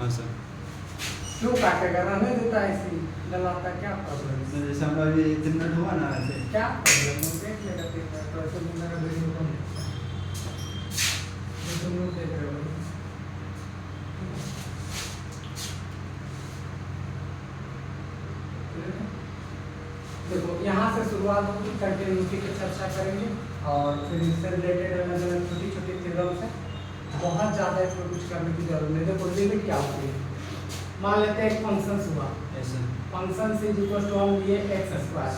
हाँ सर। क्यों काटेगा, रहने देता है ऐसे ही डलाता, क्या प्रॉब्लम है? जैसे हमारा अभी 3 मिनट हुआ ना ऐसे। क्या प्रॉब्लम है, देख लेगा 3 मिनट, तो ऐसे भी मेरा वीडियो कम है। तो तुम लोग देख रहे हो देखो, यहाँ से शुरुआत होगी, कंटिन्यूटी की चर्चा करेंगे और फिर इससे रिलेटेड अलग अलग छोटी छोटी थ्योरम्स है। बहुत ज़्यादा इसमें कुछ करने की जरूरत नहीं। देखो लिमिट क्या होती है, मान लेते हैं एक फंक्शन हुआ, फंक्शन से इक्वल टू हम लिए एक्स स्क्वायर,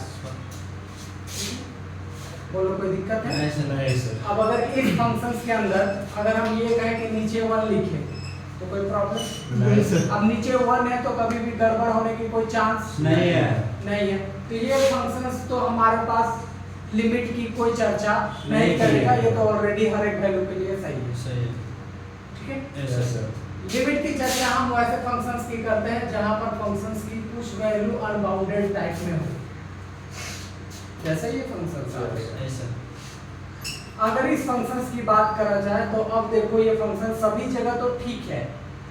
बोलो कोई दिक्कत है? नहीं सर। अब अगर इस फंक्शन के अंदर अगर हम ये कहें कि नीचे 1 लिखें तो कोई प्रॉब्लम नहीं सर। अब नीचे 1 है तो कभी भी गड़बड़ होने की कोई चांस नहीं है। नहीं है। तो ये फंक्शंस तो हमारे पास लिमिट की कोई चर्चा नहीं करेगा, ये तो ऑलरेडी हर एक वैल्यू के लिए सही है। सही है। ठीक है यस सर। लिमिट की चर्चा हम वैसे फंक्शंस की करते हैं जहां पर फंक्शंस की कुछ वैल्यू अनबाउंडेड टाइप में हो, जैसे ये फंक्शंस आ रहे हैं। Yes sir. अगर इस फंक्शंस की बात करा जाए तो अब देखो ये फंक्शन सभी जगह तो ठीक है,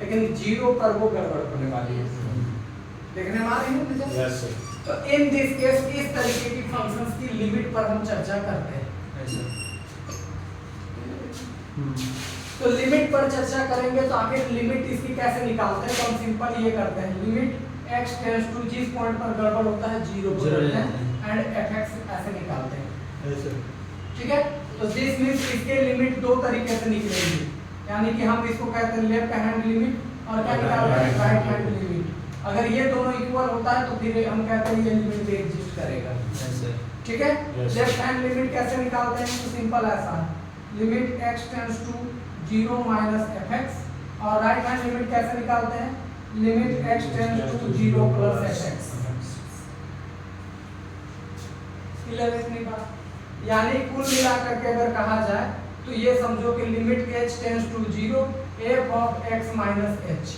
लेकिन 0 पर वो गड़बड़ होने वाली है। देखने में आ रही है मुझे? Yes sir. तो इन दिस केस इस तरीके की फंक्शंस की लिमिट पर हम चर्चा करते हैं। Yes sir. तो लिमिट पर चर्चा करेंगे तो आखिर लिमिट इसकी कैसे निकालते हैं, तो हम सिंपल ये करते हैं, लिमिट x टेंड्स टू जिस पॉइंट पर गड़बड़ होता है 0 को लेते हैं एंड fx ऐसे निकालते हैं। Yes sir. ठीक है, तो दिस मींस इसके लिमिट 2 तरीके से निकलेंगी, यानी कि हम इसको कहते हैं लेफ्ट हैंड लिमिट और क्या निकालते हैं राइट हैंड लिमिट। अगर ये दोनों इक्वल होता है तो फिर हम कहते हैं ये लिमिट भी एग्जिस्ट करेगा। Yes sir. ठीक है, Yes. लेफ्ट हैंड लिमिट कैसे निकालते हैं, तो सिंपल ऐसा है, limit x tends to 0 minus fx, और राइट हैंड लिमिट कैसे निकालते हैं, लिमिट x tends to 0 plus fx। Clear है इतनी बात? यानी कुल मिलाकर के अगर कहा जाए तो ये समझो कि limit h tends to 0 f of x minus h,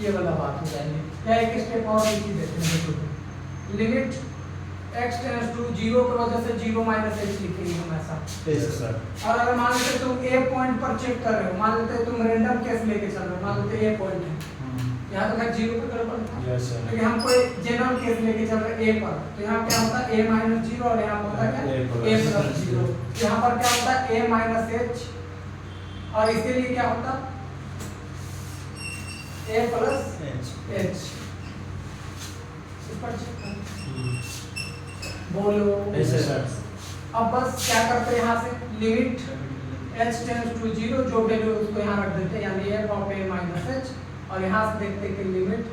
ये वाला बात हो जाएगी। या एक स्टेप और लिख देते हैं, देखो लिमिट x टेंड्स टू 0 की वजह से 0 माइनस h लिखेंगे हम ऐसा। Yes sir. और अगर मान लेते तुम a पॉइंट पर चेक कर रहे हो, मान लेते तुम रैंडम केस लेके चल रहे हो, मान लेते a पॉइंट है, यहाँ तो खैर 0 पे गड़बड़ था, यस सर। लेकिन हम कोई जनरल केस लेके चल रहे हैं a पर, तो यहाँ क्या होता है a माइनस 0 और यहाँ होता है क्या a प्लस 0। यहाँ पर क्या होता है a माइनस h, और इसके लिए क्या होता a प्लस h। इस पर चेक करो, बोलो। Yes sir. अब बस क्या करते हैं, यहाँ से लिमिट h टेंड्स टू 0 जो वैल्यू उसको यहाँ रख देते हैं, यानी f of a minus h, और यहाँ से देखते हैं कि limit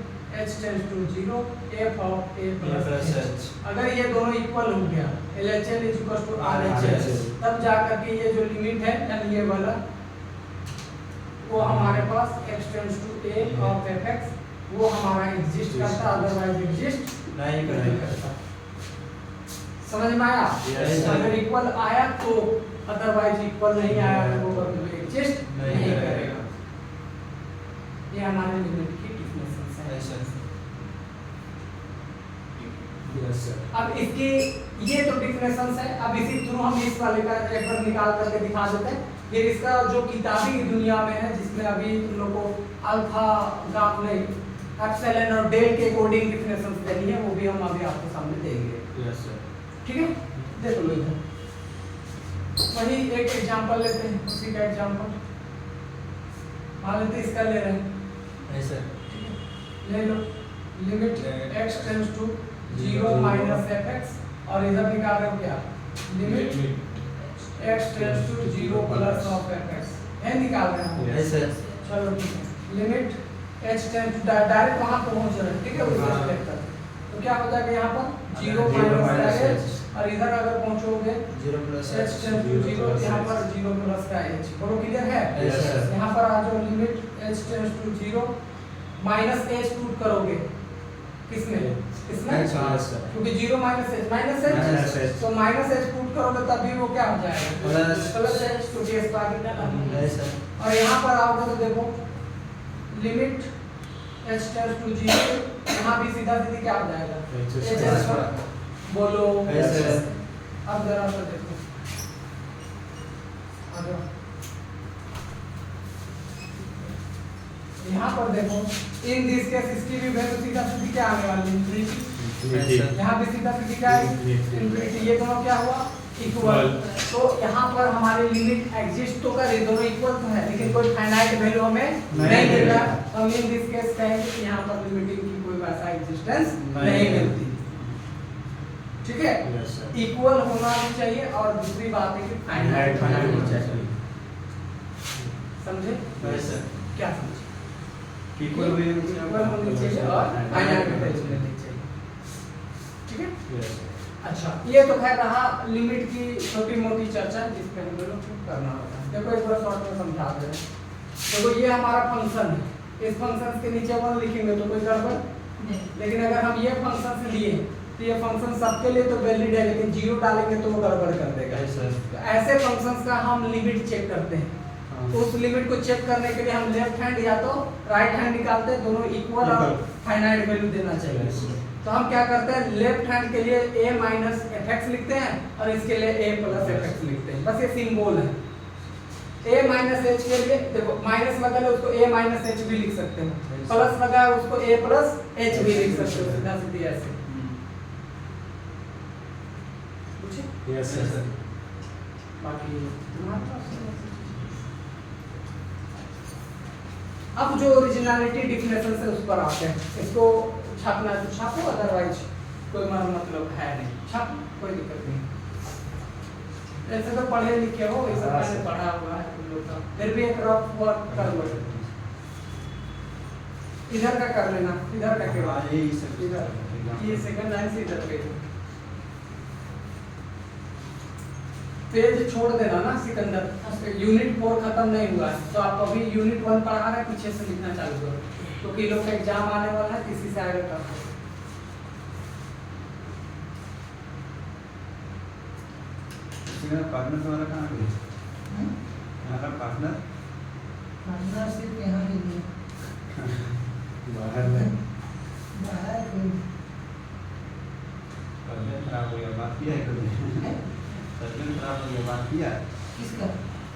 h tends to 0 f of a plus h। अगर ये दोनों इक्वल हो गया, LHS is equal to RHS, तब जाकर के ये जो लिमिट है यानी ये वाला वो हमारे पास x tends to a of fx वो हमारा एग्जिस्ट करता, अदरवाइज एग्जिस्ट नहीं करता। समझ में आया? अगर इक्वल आया तो, अदरवाइज इक्वल नहीं आया तो वो कभी एग्जिस्ट नहीं करेगा। ये हमारे लिमिट की डिफिनेशंस है। Yes sir. अब इसकी ये तो डिफिनेशंस है, अब इसी थ्रू हम इस वाले का एक बार निकाल करके दिखा देते हैं। फिर इसका जो किताबी दुनिया में है, जिसमें अभी तुम लोग को अल्फा गामा नहीं एप्सिलॉन और डेल के कोडिंग डिफिनेशंस देनी है, वो भी हम अभी आपके सामने देंगे। Yes sir. ठीक है, देखो लो इधर वही एक एग्जांपल लेते हैं, उसी का एग्जांपल मान लेते हैं, इसका ले रहे हैं। Yes sir. ले लो limit x tends to 0 minus fx, और इधर निकाल रहे हो क्या, limit x tends to 0 plus of fx, ये निकाल रहे हैं। Yes sir. चलो ठीक है, limit h tends to direct वहां पहुंच रहे हैं, ठीक है, उस स्टेप तक तो क्या हो जाएगा यहाँ पर 0 माइनस h, और इधर अगर पहुंचोगे 0 प्लस h टेंड्स टू 0, यहाँ पर 0 प्लस का h, बोलो क्लियर है? Yes sir. यहाँ पर आ जाओ, limit h tends to 0 minus h put करोगे किसमें, इसमें, क्योंकि 0 माइनस h तो माइनस h पुट करोगे तभी वो क्या हो जाएगा प्लस h, क्योंकि इस बार यस सर। और यहाँ पर आओगे तो देखो लिमिट h टेंड्स टू 0, यहाँ भी सीधा सीधी क्या हो जाएगा h, बोलो। Yes sir. अब जरा सा देखो, आ जाओ यहाँ पर देखो इन दिस केस इसकी भी वैल्यू सीधा सीधी क्या आने वाली है, Yes, sir. यहाँ भी सीधा सीधी क्या है, इन्फिनिटी। ये दोनों क्या हुआ, इक्वल। तो यहाँ पर हमारी लिमिट एग्जिस्ट तो कर, ये दोनों इक्वल तो है, लेकिन कोई फाइनाइट वैल्यू हमें नहीं मिल रहा। हम इन दिस केस कहेंगे कि यहाँ पर लिमिटिंग की कोई वैसा एग्जिस्टेंस नहीं मिलती। ठीक है, Yes, sir. इक्वल होना भी चाहिए और दूसरी बात है कि फाइनाइट होना भी चाहिए। समझे? Yes, sir. क्या समझे? Equal भी इक्वल होनी चाहिए और फाइनाइट वैल्यू होनी चाहिए। ठीक है? Yes, sir. अच्छा, ये तो खैर रहा लिमिट की छोटी मोटी चर्चा जिस पे हम लोग करना होता है। देखो एक बार शॉर्ट में समझा दे रहे हैं। देखो ये हमारा फंक्शन है, इस फंक्शन के नीचे 1 लिखेंगे तो कोई गड़बड़ नहीं, लेकिन अगर हम ये फंक्शन से लिए तो ये फंक्शन सबके लिए तो वैलिड है, लेकिन 0 डालेंगे तो वो गड़बड़ कर देगा। Yes, sir. तो ऐसे फंक्शंस का हम लिमिट चेक करते हैं। तो उस लिमिट को चेक करने के लिए हम लेफ्ट हैंड या तो राइट हैंड निकालते हैं, दोनों इक्वल और फाइनाइट वैल्यू देना चाहिए। Yes, sir. तो हम क्या करते हैं, लेफ्ट हैंड के लिए a माइनस fx लिखते हैं और इसके लिए a प्लस fx लिखते हैं। बस ये सिंबल है। a माइनस h के लिए देखो माइनस लगा है उसको a माइनस h भी लिख सकते हो, प्लस लगा है उसको a प्लस h भी लिख सकते हो, सीधा सीधी ऐसे। Yes, sir. बाकी तुम्हारे पास अब जो ओरिजिनलिटी डिफिनेशन से उस पर आते हैं, इसको छापना है तो छापो, अदरवाइज कोई मतलब है नहीं, छाप कोई दिक्कत नहीं। ऐसे तो पढ़े लिखे हो, ये सब मैंने पढ़ा हुआ है तुम लोग का, फिर भी एक रफ वर्क कर लो। इधर का कर लेना, इधर का के बाद इधर ये सेकंड लाइन से इधर पे पेज छोड़ देना ना सिकंदर, यूनिट 4 खत्म नहीं हुआ है तो आप अभी यूनिट 1 पढ़ा रहे हैं, पीछे से लिखना चालू करो क्योंकि लोग का एग्जाम आने वाला है, किसी से आएगा टफ। पार्टनर तुम्हारा कहाँ गया? हमारा पार्टनर पार्टनर सिर्फ यहाँ के लिए बाहर में बाहर कोई तबियत खराब हो गया, बात किया है कभी? तबियत खराब हो गया, बात किया है? किसका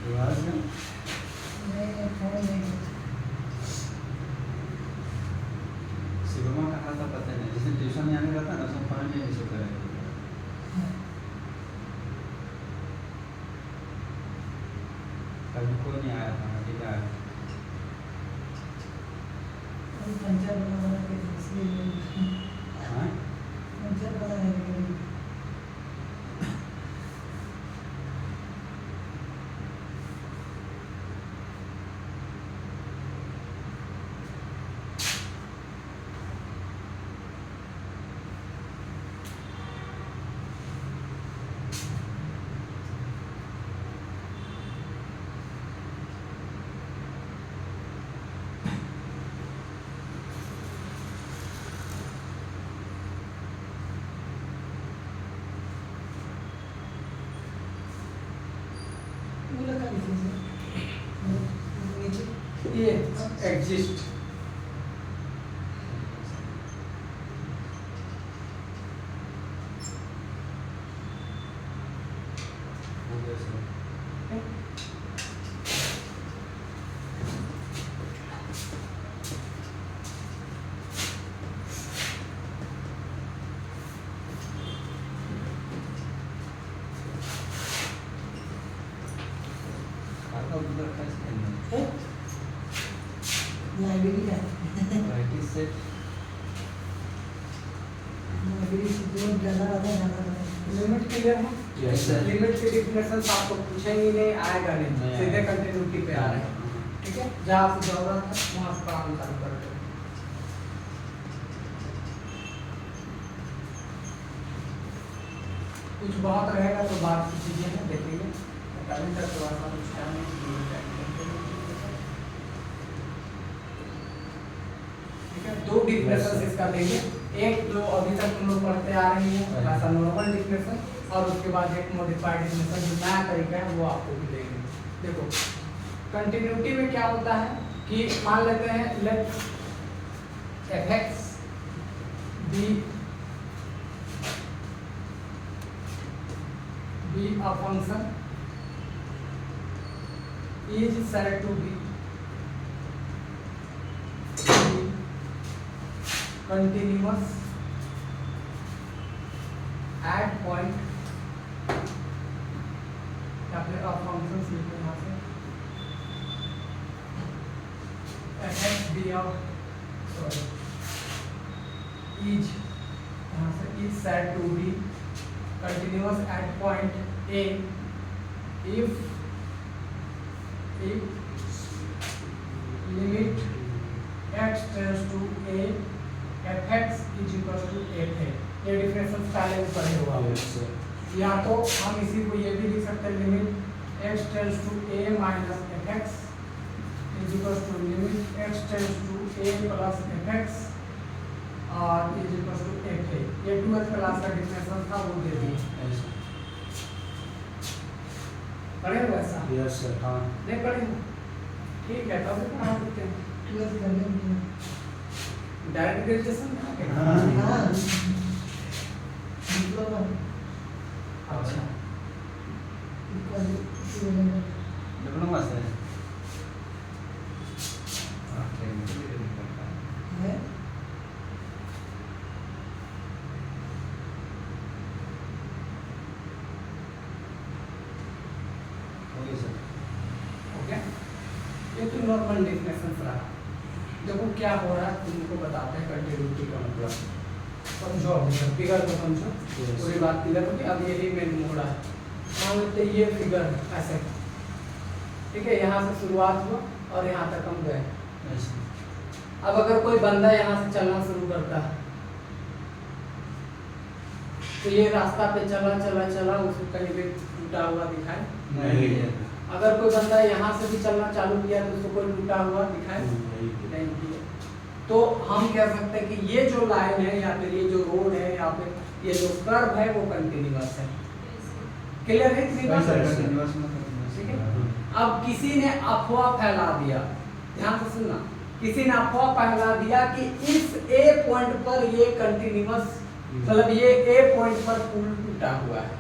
युवराज का? नहीं फोन नहीं शिवमा का हाल तो पता नहीं, जैसे ट्यूशन में आने रहता ना सब फोन में रिसीव करे। कभी कोई नहीं आया था, ठीक है? पंचर बना के इसलिए हाँ? पंचर बनाने के लिए ये एग्जिस्ट हो गया सर। खाता उधर कैसे करना? लाइब्रेरी है प्रैक्टिस से लाइब्रेरी से जो ज़्यादा रहता है लिमिट क्लियर है। Yes, sir. लिमिट के डिफिनेशन आपको पूछेंगे नहीं, आएगा नहीं, नहीं सीधे आएगा। कंटिन्यूटी पे आ रहे हैं। ठीक है, जहाँ आपको जरूरत है वहाँ से काम चालू कर दो। कुछ बहुत रहेगा तो बात की चीजें हैं, देखेंगे। अभी तक थोड़ा सा कुछ है नहीं। ठीक है, 2 डिफिनेशन इसका देंगे, एक जो अभी तक तुम लोग पढ़ते आ रहे हैं वैसा नॉर्मल डिफिनेशन, और उसके बाद एक मॉडिफाइड डिफिनेशन जो नया तरीका है वो आपको भी देंगे। देखो कंटिन्यूटी में क्या होता है कि मान लेते हैं let fx be a function is said to be continuous at point या फिर आप फंक्शंस लिखो यहाँ से fx b of sorry is यहाँ से is said to be continuous at point a if limit x tends to a fx is equal to f है। ये डिफरेंशियल पहले भी पढ़े हुआ है। Yes, sir. या तो हम इसी को ये भी लिख सकते हैं लिमिट x tends to a minus fx is equal to limit x tends to a plus fx और is equal to f है। ये 12th क्लास का डिफरेंशियल था वो दे दिए। ऐसा पढ़े हो ऐसा? Yes, sir. हाँ नहीं पढ़े हो? ठीक है तो अभी पढ़ा सकते हैं। 12th करने में डायरेक्ट ग्रेजुएशन हाँ डिप्लोमा अच्छा डिप्लोमा से हाँ टेक्निकल करता है है ओके सर ओके ये तो नॉर्मल डेफिनेशन रहा। देखो क्या हो रहा है तुमको बताते हैं कंटिन्यूटी का मतलब समझो अभी तक फिगर को समझो Yes. पूरी बात क्लियर होगी। अब यही मेन हो रहा है मान लेते हैं ये फिगर ऐसे ठीक है यहाँ से शुरुआत हुआ और यहाँ तक हम गए। ऐसा अब अगर कोई बंदा यहाँ से चलना शुरू करता है तो ये रास्ता पे चला चला चला उसको कहीं भी टूटा हुआ दिखाए। नहीं है अगर कोई बंदा यहाँ से भी चलना चालू किया तो उसको कोई टूटा हुआ दिखाए नहीं। नहीं किया। तो हम कह सकते हैं कि ये जो लाइन है या फिर ये जो रोड है या फिर ये जो कर्व है वो कंटिन्यूअस है। क्लियर है इतनी बात? Yes, sir. कंटिन्यूअस में ठीक है। अब किसी ने अफवाह फैला दिया, ध्यान से सुनना, किसी ने अफवाह फैला दिया कि इस ए पॉइंट पर ये कंटिन्यूअस मतलब ये ए पॉइंट पर पुल टूटा हुआ है।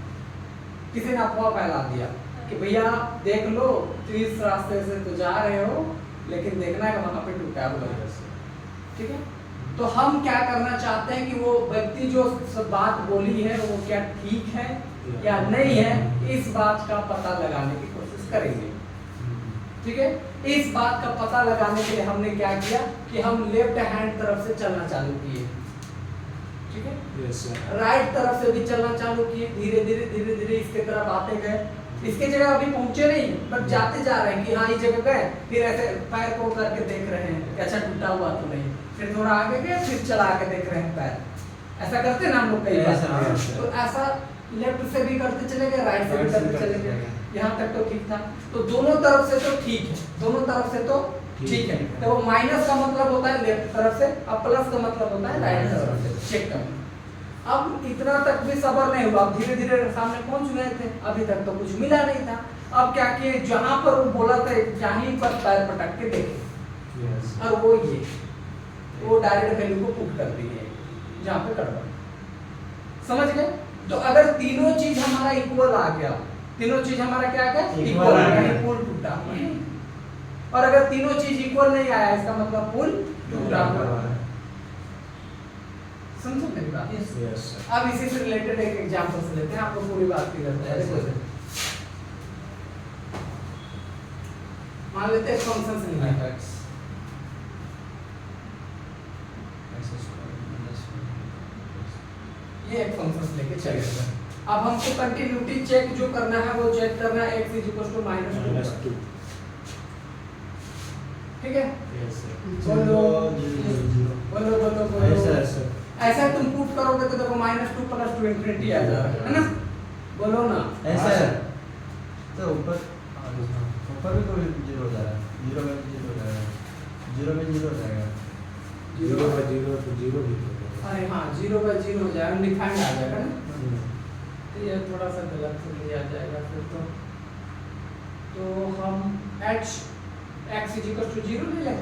किसी ने अफवाह फैला दिया कि भैया देख लो तो इस रास्ते से तो जा रहे हो लेकिन देखना है वहां पे टूटा हुआ है। ठीक है। तो हम क्या करना चाहते हैं कि वो व्यक्ति जो सब बात बोली है वो क्या ठीक है या नहीं है इस बात का पता लगाने की कोशिश करेंगे। ठीक है। इस बात का पता लगाने के लिए हमने क्या किया कि हम लेफ्ट हैंड तरफ से चलना चालू किए। ठीक है। Yes, sir. राइट तरफ से भी चलना चालू किए, धीरे धीरे इसके तरफ आते गए। इसके जगह अभी पहुंचे नहीं बट जाते जा रहे हैं कि हाँ ये जगह गए, फिर ऐसे पैर को करके देख रहे हैं कि अच्छा टूटा हुआ तो नहीं, फिर थोड़ा आगे गए फिर चला के देख रहे हैं पैर। ऐसा करते ना हम लोग कई ऐसा बार। है, ऐसा तो ऐसा लेफ्ट से भी करते चले गए, राइट से भी करते चले गए, यहाँ तक तो ठीक था। तो दोनों तरफ से तो ठीक है, दोनों तरफ से तो ठीक है। तो माइनस का मतलब होता है लेफ्ट तरफ से, अब प्लस का मतलब होता है राइट तरफ से। चेक करना। अब इतना तक भी सबर नहीं हुआ, अब धीरे धीरे सामने पहुंच गए थे, अभी तक तो कुछ मिला नहीं था। अब क्या किए, जहां पर वो बोला था जहीं पर पैर पटक के देखे Yes. और वो डायरेक्ट वैल्यू को पुट कर दिए जहां पे गड़बड़। समझ गए? तो अगर तीनों चीज हमारा इक्वल आ गया, तीनों चीज हमारा क्या आ गया इक्वल आ गया, पुल टूटा हुआ है। और अगर तीनों चीज इक्वल नहीं आया इसका मतलब पुल टूटा हुआ है। समझो मेरी बात? Yes, sir. अब इसी से रिलेटेड एक एग्जांपल से लेते हैं, आपको पूरी बात क्लियर हो जाएगी। देखो मान लेते हैं फंक्शन से निकालना है। ये एक फंक्शन लेके चलेगा। अब हमको कंटिन्यूटी चेक जो करना है वो चेक करना है x Minus -2। 2. ठीक है। Yes, sir. बोलो बोलो बोलो बोलो। Yes, sir. ऐसा तुम पुट करोगे तो देखो -2 + 2 इंफिनिटी आ जाएगा, है ना? बोलो ना। ऐसा है तो ऊपर भी कोई जीरो हो जाएगा, जीरो में जीरो हो जाएगा, जीरो में जीरो हो जाएगा, 0 by 0 तो 0 भी होगा। अरे हाँ 0/0 हो जाएगा, अनडिफाइंड आ जाएगा ना। Hmm. तो ये थोड़ा सा गलत से लिया जाएगा फिर तो हम x = 0 ले लें।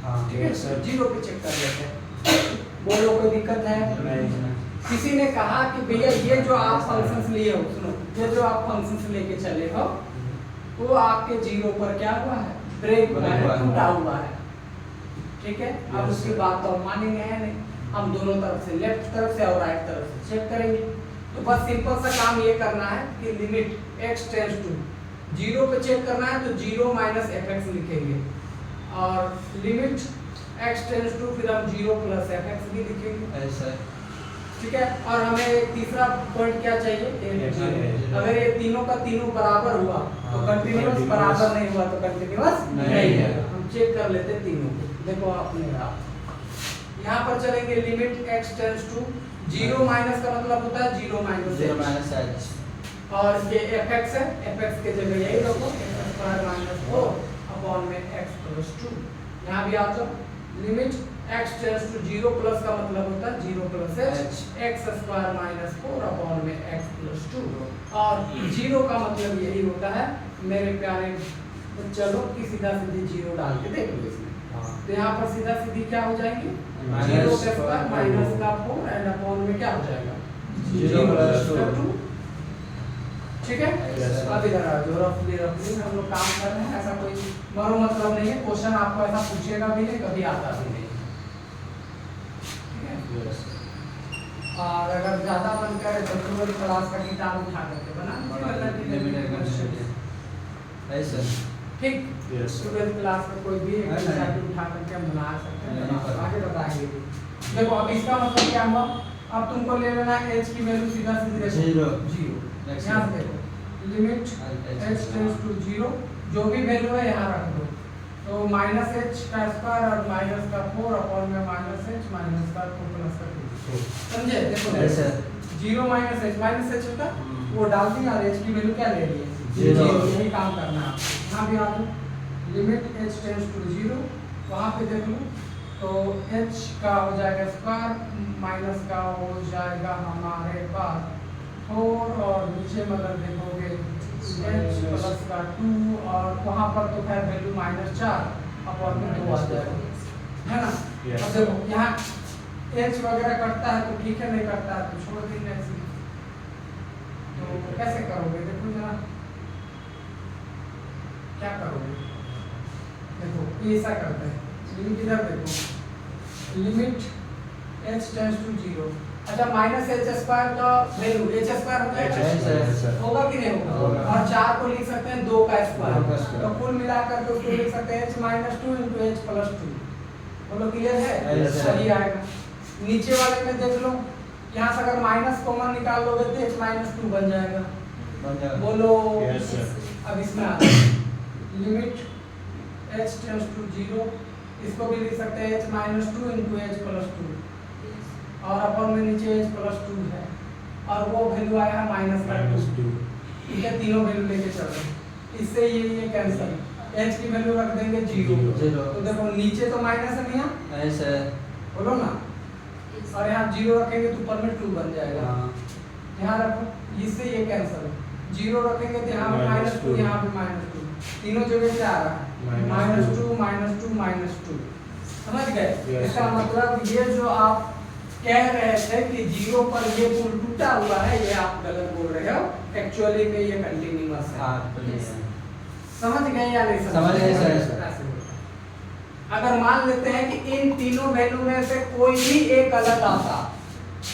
हाँ ठीक है Yes, sir. 0 पे चेक कर लेते हैं। बोलो कोई दिक्कत है? नहीं। किसी ने कहा कि भैया ये जो आप फंक्शंस लिए हो, सुनो, ये जो आप फंक्शंस लेके चले हो वो आपके 0 पर क्या हुआ है, ब्रेक हुआ है, टूटा हुआ है। ठीक है। अब Yes, उसकी sir. बात तो हम मानेंगे है नहीं, हम दोनों तरफ से, लेफ्ट तरफ से और राइट तरफ से चेक करेंगे। तो बस सिंपल सा काम ये करना है कि लिमिट x टेंड्स टू 0 पे चेक करना है तो 0 माइनस fx लिखेंगे, और लिमिट x टेंड्स टू फिर हम 0 प्लस fx भी लिखेंगे, ऐसा ठीक है। और हमें एक तीसरा पॉइंट क्या चाहिए, X है। अगर ये तीनों का तीनों बराबर हुआ तो हाँ, कंटिन्यूअस, continuous। बराबर नहीं हुआ तो कंटिन्यूअस नहीं नहीं है। है। हम चेक कर लेते हैं तीनों को, देखो अपने आप यहाँ पर चलेंगे limit x tends to 0 minus का मतलब होता है 0 माइनस 0 माइनस h, और ये fx है, fx के जगह यही रखो x स्क्वायर माइनस 4 अपॉन में x प्लस 2। यहाँ भी आ जाओ, limit x tends to 0 plus का मतलब होता है 0 plus h, x square minus 4 upon में x प्लस 2, और 0 का मतलब यही होता है मेरे प्यारे। तो चलो कि सीधा सीधी 0 डाल के देख लो इसमें, हाँ, तो यहाँ पर सीधा सीधी क्या हो जाएगी, Minus 0 का square स्क्वायर माइनस का 4 एंड अपॉन में क्या हो जाएगा 0 प्लस 2। ठीक है। Yes, sir. अब इधर आओ, जो रफली हम लोग काम कर रहे हैं, ऐसा कोई मरो मतलब नहीं है, क्वेश्चन आपको ऐसा पूछेगा भी नहीं, कभी आता भी नहीं, ठीक है। Yes. और अगर ज्यादा मन करे तो पूरी क्लास का किताब उठा करके बना ऐसा ठीक। Yes. ट्वेल्थ क्लास में कोई भी नहीं, किताब नहीं। उठा करके हम बना सकते हैं, नहीं, बना- आगे बताएंगे। देखो अब इसका मतलब क्या हुआ, अब तुमको ले लेना है h की वैल्यू सीधा सीधी रखो 0। 0। Next यहाँ one. से देखो लिमिट h टेंड्स टू 0, जो भी वैल्यू है यहाँ रख दो, तो माइनस h का स्क्वायर और माइनस का 4 अपॉन में माइनस h माइनस का 2 प्लस का 2, समझे। देखो ऐसा 0 माइनस h होता है, वो डाल दिया और h की वैल्यू क्या ले ली है 0। यही काम करना है आपको। यहाँ भी आ जाओ, लिमिट h टेंड्स टू 0, वहाँ पे देख लो तो h का हो जाएगा स्क्वायर माइनस का हो जाएगा हमारे पास 4, और नीचे मतलब देखोगे h प्लस का 2, और वहाँ पर तो खैर वैल्यू -4 अपॉन में 2 आ जाएगा, है ना। Yes. अब देखो यहाँ h वगैरह कटता है तो ठीक है, नहीं कटता है तो छोड़ देंगे ऐसे ही। तो कैसे करोगे, देखो जरा क्या करोगे। देखो ये ऐसा करते हैं, लिमिट इधर देखो, लिमिट h टेंड्स टू 0, अच्छा माइनस h स्क्वायर का वैल्यू h स्क्वायर होता है, होगा कि नहीं होगा, होगा। और 4 को लिख सकते हैं 2 का 2 का स्क्वायर, स्क्वायर। तो कुल मिलाकर के उसको लिख सकते हैं h minus 2 into h plus 2। बोलो क्लियर है, Yes, sir. सही आएगा। नीचे वाले में देख लो, यहाँ से अगर माइनस कॉमन निकाल लोगे तो h माइनस 2 बन जाएगा, बन जाएगा। बोलो। Yes, sir. अब इसमें आता है लिमिट h टेंड्स टू 0, इसको भी लिख सकते हैं h minus 2 into h plus 2, और अपन में नीचे h प्लस 2 है, और वो वैल्यू आया है माइनस का 2, ठीक है। तीनों वैल्यू लेके चल रहे हैं, इससे ये कैंसिल, h की वैल्यू रख देंगे 0, 0। तो देखो नीचे तो माइनस है नहीं, ऐसा बोलो ना, और यहाँ 0 रखेंगे तो ऊपर में 2 बन जाएगा, हाँ, यहाँ रखो, इससे ये कैंसिल, 0 रखेंगे तो यहाँ पे माइनस 2, यहाँ पे माइनस 2, तीनों जगह क्या आ रहा है माइनस 2 माइनस 2 माइनस 2, समझ गए। Yes, इसका sir. मतलब ये जो आप कह रहे थे कि 0 पर ये पुल टूटा हुआ है, ये आप गलत बोल रहे हो, एक्चुअली में ये कंटिन्यूअस है, हाँ, तो ये है। समझ गए या नहीं समझ गए, सर। ऐसे होता है। अगर मान लेते हैं कि इन तीनों वैल्यू में से कोई भी एक अलग आता,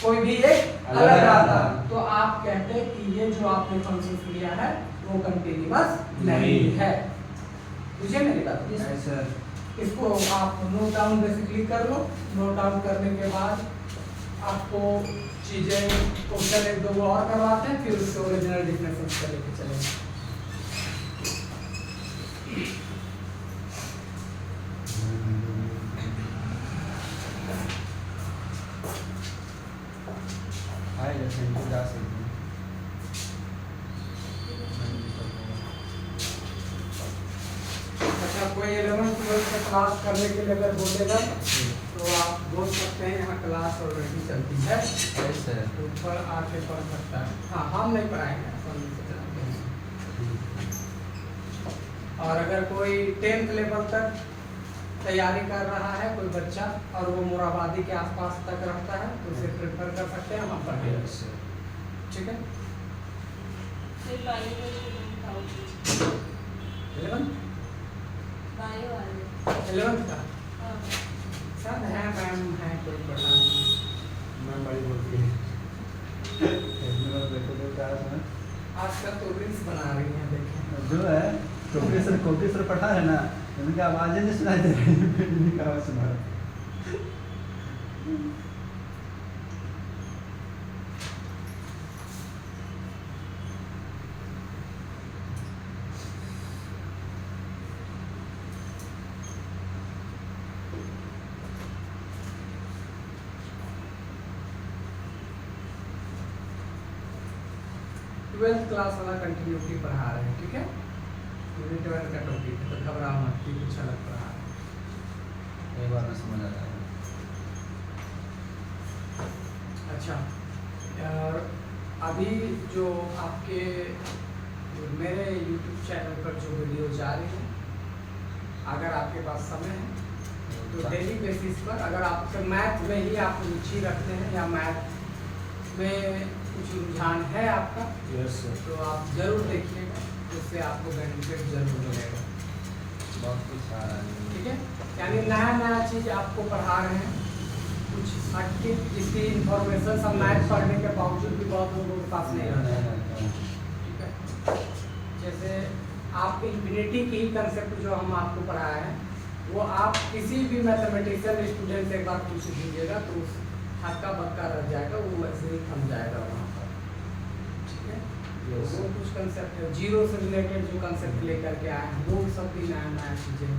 कोई भी एक अलग अलग आता, आता, तो आप कहते कि ये जो आपने फंक्शन लिया है वो कंटिन्यूअस नहीं नहीं। है, बुझे मेरी बात। ऐसा इसको आप नोट डाउन बेसिकली कर लो, नोट डाउन करने के बाद आपको चीजें क्वेश्चन 1-2 और करवाते हैं, फिर उसके ओरिजिनल डिफरेंसेस का लेके चलेंगे। हाँ, ये सेंटर जा सकते हैं। अच्छा, कोई 11th-12th का क्लास करने के लिए अगर बोलेगा तो आप बोल सकते हैं, यहाँ क्लास ऑलरेडी चलती है, ऐसा है। ऊपर आके पढ़ सकता है। हाँ, हम नहीं पढ़ाएंगे, सब नीचे चलाते हैं। और अगर कोई 10th लेवल तक तैयारी कर रहा है कोई बच्चा और वो मोराबादी के आसपास तक रखता है तो उसे प्रेफर कर सकते हैं, हम पढ़ेंगे, ठीक है। 11th का शायद है मैम है कोई पता नहीं। मैं बड़ी बोलती है मेरा बेटे को क्या है आजकल तो रील्स बना रही हैं देखें। जो है कोटेश्वर पढ़ा है ना, उनकी आवाज़ें नहीं सुनाई दे रही है, उनकी आवाज़ सुना रहा ट्वेल्थ क्लास वाला कंटिन्यूटी पढ़ा रहे हैं, ठीक है। यूनिट 1 का टॉपिक है, तो घबराओ मत कि कुछ अलग पढ़ा रहे हैं। एक बार में समझ आ जाएगा। अच्छा, और अभी जो आपके मेरे YouTube चैनल पर जो वीडियो जा रही है, अगर आपके पास समय है तो डेली बेसिस पर, अगर आप मैथ में ही आप रुचि रखते हैं या मैथ में कुछ रुझान है आपका, यस सर। तो आप जरूर देखिएगा, उससे आपको बेनिफिट जरूर मिलेगा। बहुत कुछ आ रहा है, ठीक है, यानी नया नया चीज़ आपको पढ़ा रहे हैं, कुछ हटके जिसकी इंफॉर्मेशन सब मैथ पढ़ने के बावजूद भी बहुत लोगों के पास नहीं रहता है। ठीक है, जैसे आप इन्फिनिटी की ही कंसेप्ट जो हम आपको पढ़ाया है, वो आप किसी भी मैथमेटिशियन स्टूडेंट से एक बार पूछ दीजिएगा तो उस हक्का बक्का रह जाएगा, वो वैसे ही थम जाएगा वहाँ पर। ठीक है, तो Yes. वो कुछ कंसेप्ट है, जीरो से रिलेटेड जो कंसेप्ट लेकर के आए हैं, वो सब भी नया नया चीज़ें हैं।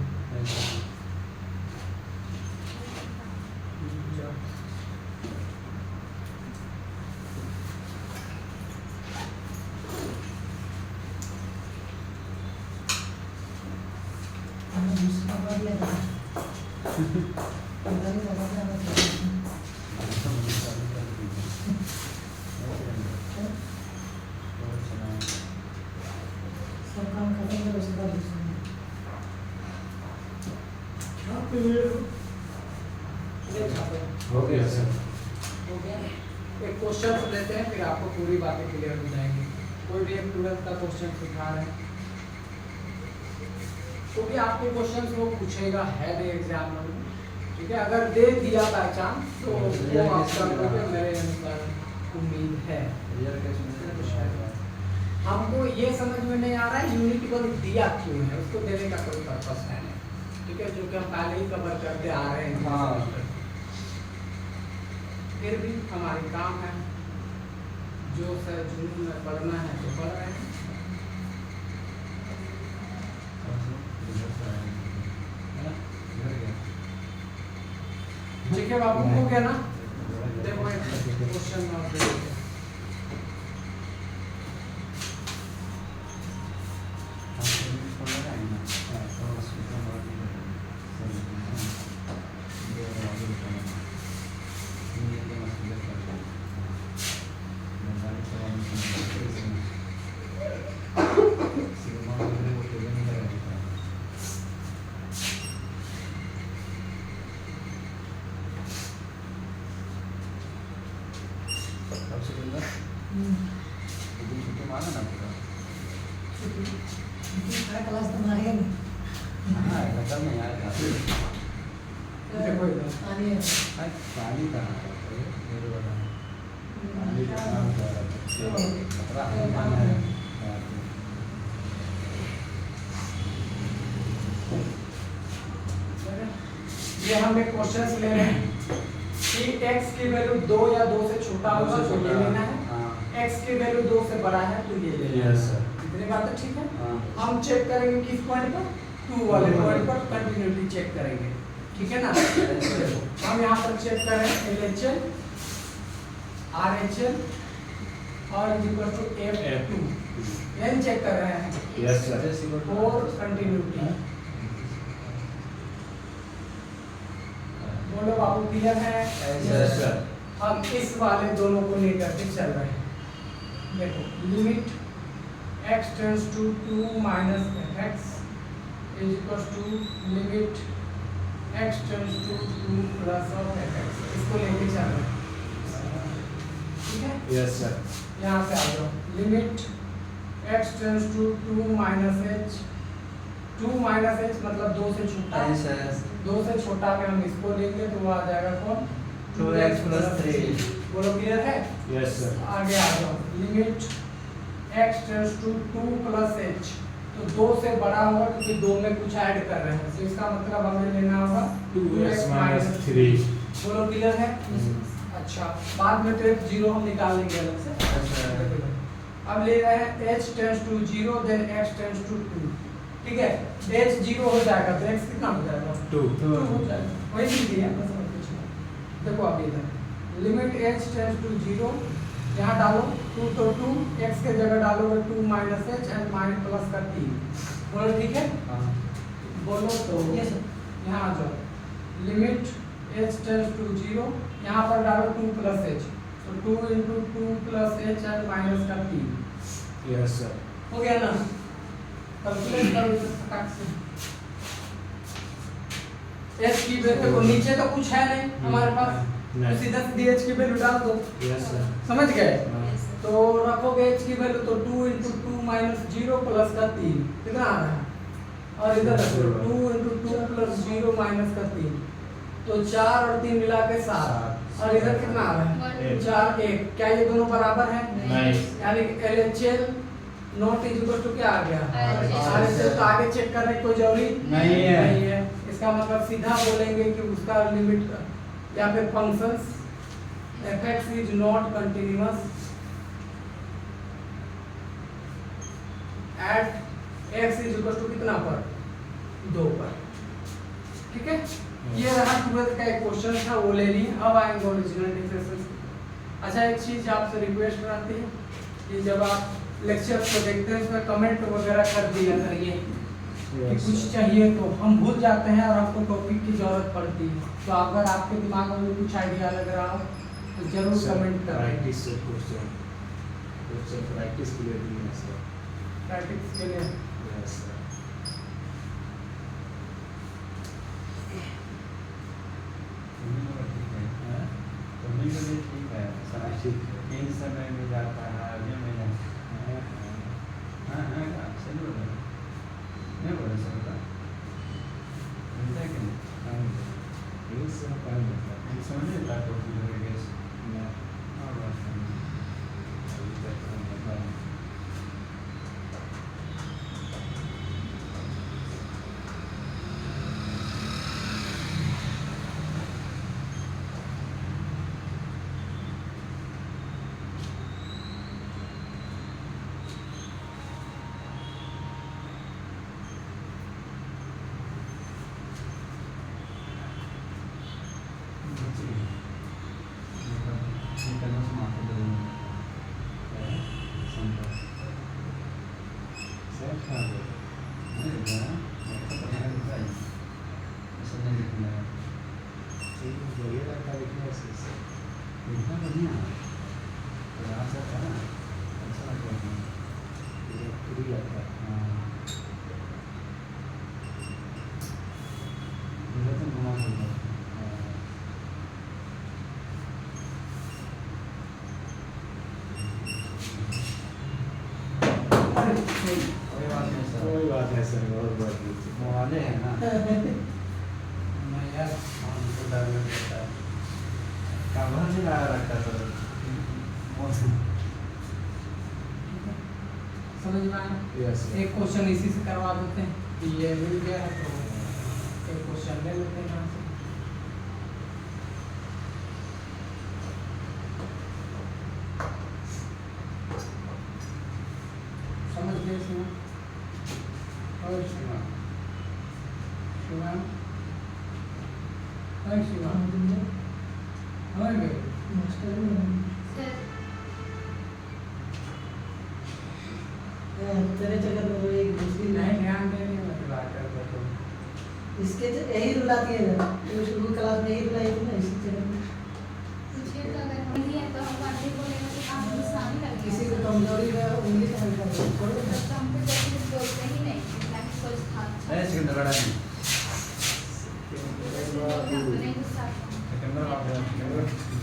हमें दूसरा पढ़ लेना है। अंदर ही लगा जाना चाहिए। सब काम खत्म करो, उसके बाद दूसरा। हो गया सर। हो गया। एक क्वेश्चन लेते हैं, फिर आपको पूरी बातें क्लियर हो जाएंगी। कोई भी एक 12th का क्वेश्चन सिखा रहे हैं, क्योंकि आपको क्वेश्चन वो पूछेगा है दे एग्जाम में, ठीक है। अगर दे दिया बाय चांस तो वो आप कर लोगे, मेरे अनुसार उम्मीद है। हमको ये समझ में नहीं आ रहा है यूनिट 1 दिया क्यों है, उसको देने का कोई पर्पस है नहीं, ठीक है, जो कि हम पहले ही कवर करते आ रहे हैं। हाँ। फिर भी हमारी काम है, जो सर जुनून में पढ़ना है तो पढ़ रहे हैं। ठीक है बाबू, हो गया ना। देखो एक क्वेश्चन और दे देते हैं। क्लास तो बनाएगा नहीं। देखो इधर। आने हैं। पानी कहाँ है? मेरे वाला पानी का नाम क्या है? कपड़ा पानी है। ये हम एक क्वेश्चन ले रहे हैं कि x की वैल्यू 2 या 2 से छोटा होगा तो ये लेना है, x की वैल्यू 2 से बड़ा है तो ये लेना है। Yes sir. इतनी बात है, ठीक है। हाँ। हम चेक करेंगे किस पॉइंट पर, 2 वाले पॉइंट पर कंटिन्यूटी चेक करेंगे, ठीक है ना। देखो हम यहाँ पर चेक करें LHL RHL और F2 n चेक कर रहे हैं यस सर। और कंटिन्यूटी। बोलो बाबू, क्लियर है? Yes sir. हम इस वाले दोनों को लेकर के चल रहे हैं। देखो limit x tends to 2 minus fx is equal to limit x tends to 2 plus of fx, इसको लेके चल रहे हैं, ठीक है। Yes sir. यहाँ से आ जाओ, limit x tends to 2 minus h 2 minus H मतलब 2 से छोटा, Yes, sir. 2 से छोटा में हम इसको लेंगे तो वो आ जाएगा कौन 2x plus 3. बोलो क्लियर है। Yes sir. आगे आ जाओ, limit x tends to 2 plus h, तो 2 से बड़ा होगा क्योंकि 2 में कुछ ऐड कर रहे हैं, तो इसका मतलब हमें लेना होगा 2x minus 3. बोलो क्लियर है। अच्छा, बाद में तो एक जीरो हम निकाल लेंगे अलग से। अच्छा। अब ले रहे हैं h tends to 0 then x tends to 2, ठीक है। h 0 हो जाएगा तो x कितना हो जाएगा 2. 2 हो जाएगा, वही चीज है बस और कुछ नहीं। देखो अब इधर लिमिट h टेंड्स टू 0, यहाँ डालो 2 तो 2, x के जगह डालोगे 2 minus h and minus plus का 3, बोलो ठीक है। हाँ। बोलो तो Yes, sir. यहाँ आ जाओ, लिमिट h टेंड्स टू 0, यहाँ पर डालो 2 प्लस h, तो 2 into 2 plus h and minus का 3, यस सर। हो गया ना। कैलकुलेट करो इसे फटाक से। h की वैल्यू देखो, नीचे तो कुछ है नहीं हमारे पास, तो नहीं। सीधा सीधी h की वैल्यू डाल दो, यस सर। समझ गए। हाँ। तो रखोगे h की वैल्यू तो 2 इंटू 2 माइनस 0 प्लस का 3 कितना आ रहा है, और इधर रखो 2 इंटू 2 प्लस 0 माइनस का 3, तो 4 और 3 मिला के 7, और इधर कितना आ रहा है एक। 4 1, क्या ये दोनों बराबर है, नहीं। यानी LHL not is equal to क्या आ गया RHL, तो आगे चेक करने की कोई जरूरी नहीं है। इसका मतलब सीधा बोलेंगे कि उसका लिमिट या फिर functions fx is not continuous at x is equal to कितना पर 2 पर, ठीक है। ये रहा 12th का एक क्वेश्चन था, वो ले लिए। अब आएंगे ओरिजिनल डिफरेंसेस। अच्छा, एक चीज आपसे रिक्वेस्ट रहती है कि जब आप लेक्चर्स को देखते हैं उसमें कमेंट वगैरह कर दिया करिए कि कुछ चाहिए, तो हम भूल जाते हैं और हमको टॉपिक की जरूरत पड़ती है। तो अगर आपके दिमाग में कुछ आइडिया लग रहा हो तो जरूर कमेंट करें। प्रैक्टिस से क्वेश्चन प्रैक्टिस के लिए दिए हैं सर। प्रैक्टिस के लिए यस सर। तुम्हें तो भी ठीक है, समय ठीक है। इन समय में जाता है, आगे में जाता है। हाँ हाँ हाँ, सही बोल रहे हो। नहीं बोल रहे सर का मिलता है कि नहीं? हाँ, ये सब काम होता है। ये समझ नहीं आता तो फिर हो गया। मैं हाँ, बात समझ। अभी तक काम होता है। सर कहाँ गए? ठीक है, बढ़िया लगता है लिखने से सर। ये पूरी लगता है। कोई बात नहीं सर, बहुत बात कीजिए। वाले हैं ना मैं यार हमको डर लगता है। कवर नहीं लगा रखा था समझ में आया। Yes sir. एक क्वेश्चन इसी से करवा देते हैं कि ये मिल गया है, तो एक क्वेश्चन ले लेते हैं यहाँ से। समझ गए शिवम? और शिवम शिवम और शिवम हो गए। मास्टर में तेरे चक्कर में वो एक दूसरी नहीं नहीं ध्यान देने में बात करते तो इसके यही रुलाती है ना, तो शुरू क्लास में यही रुलाई थी ना, इसी चक्कर में पूछिए तो अगर हम नहीं है तो हम आगे बोलेंगे तो आप गुस्सा नहीं किसी लगेगा। को कमजोरी का उंगली समझ कर छोड़ तब देना। तो हमको जैसे कुछ बोलते ही नहीं, इतना कि कुछ था सिकंदर बड़ा नहीं नहीं गुस्सा आता। सिकंदर आप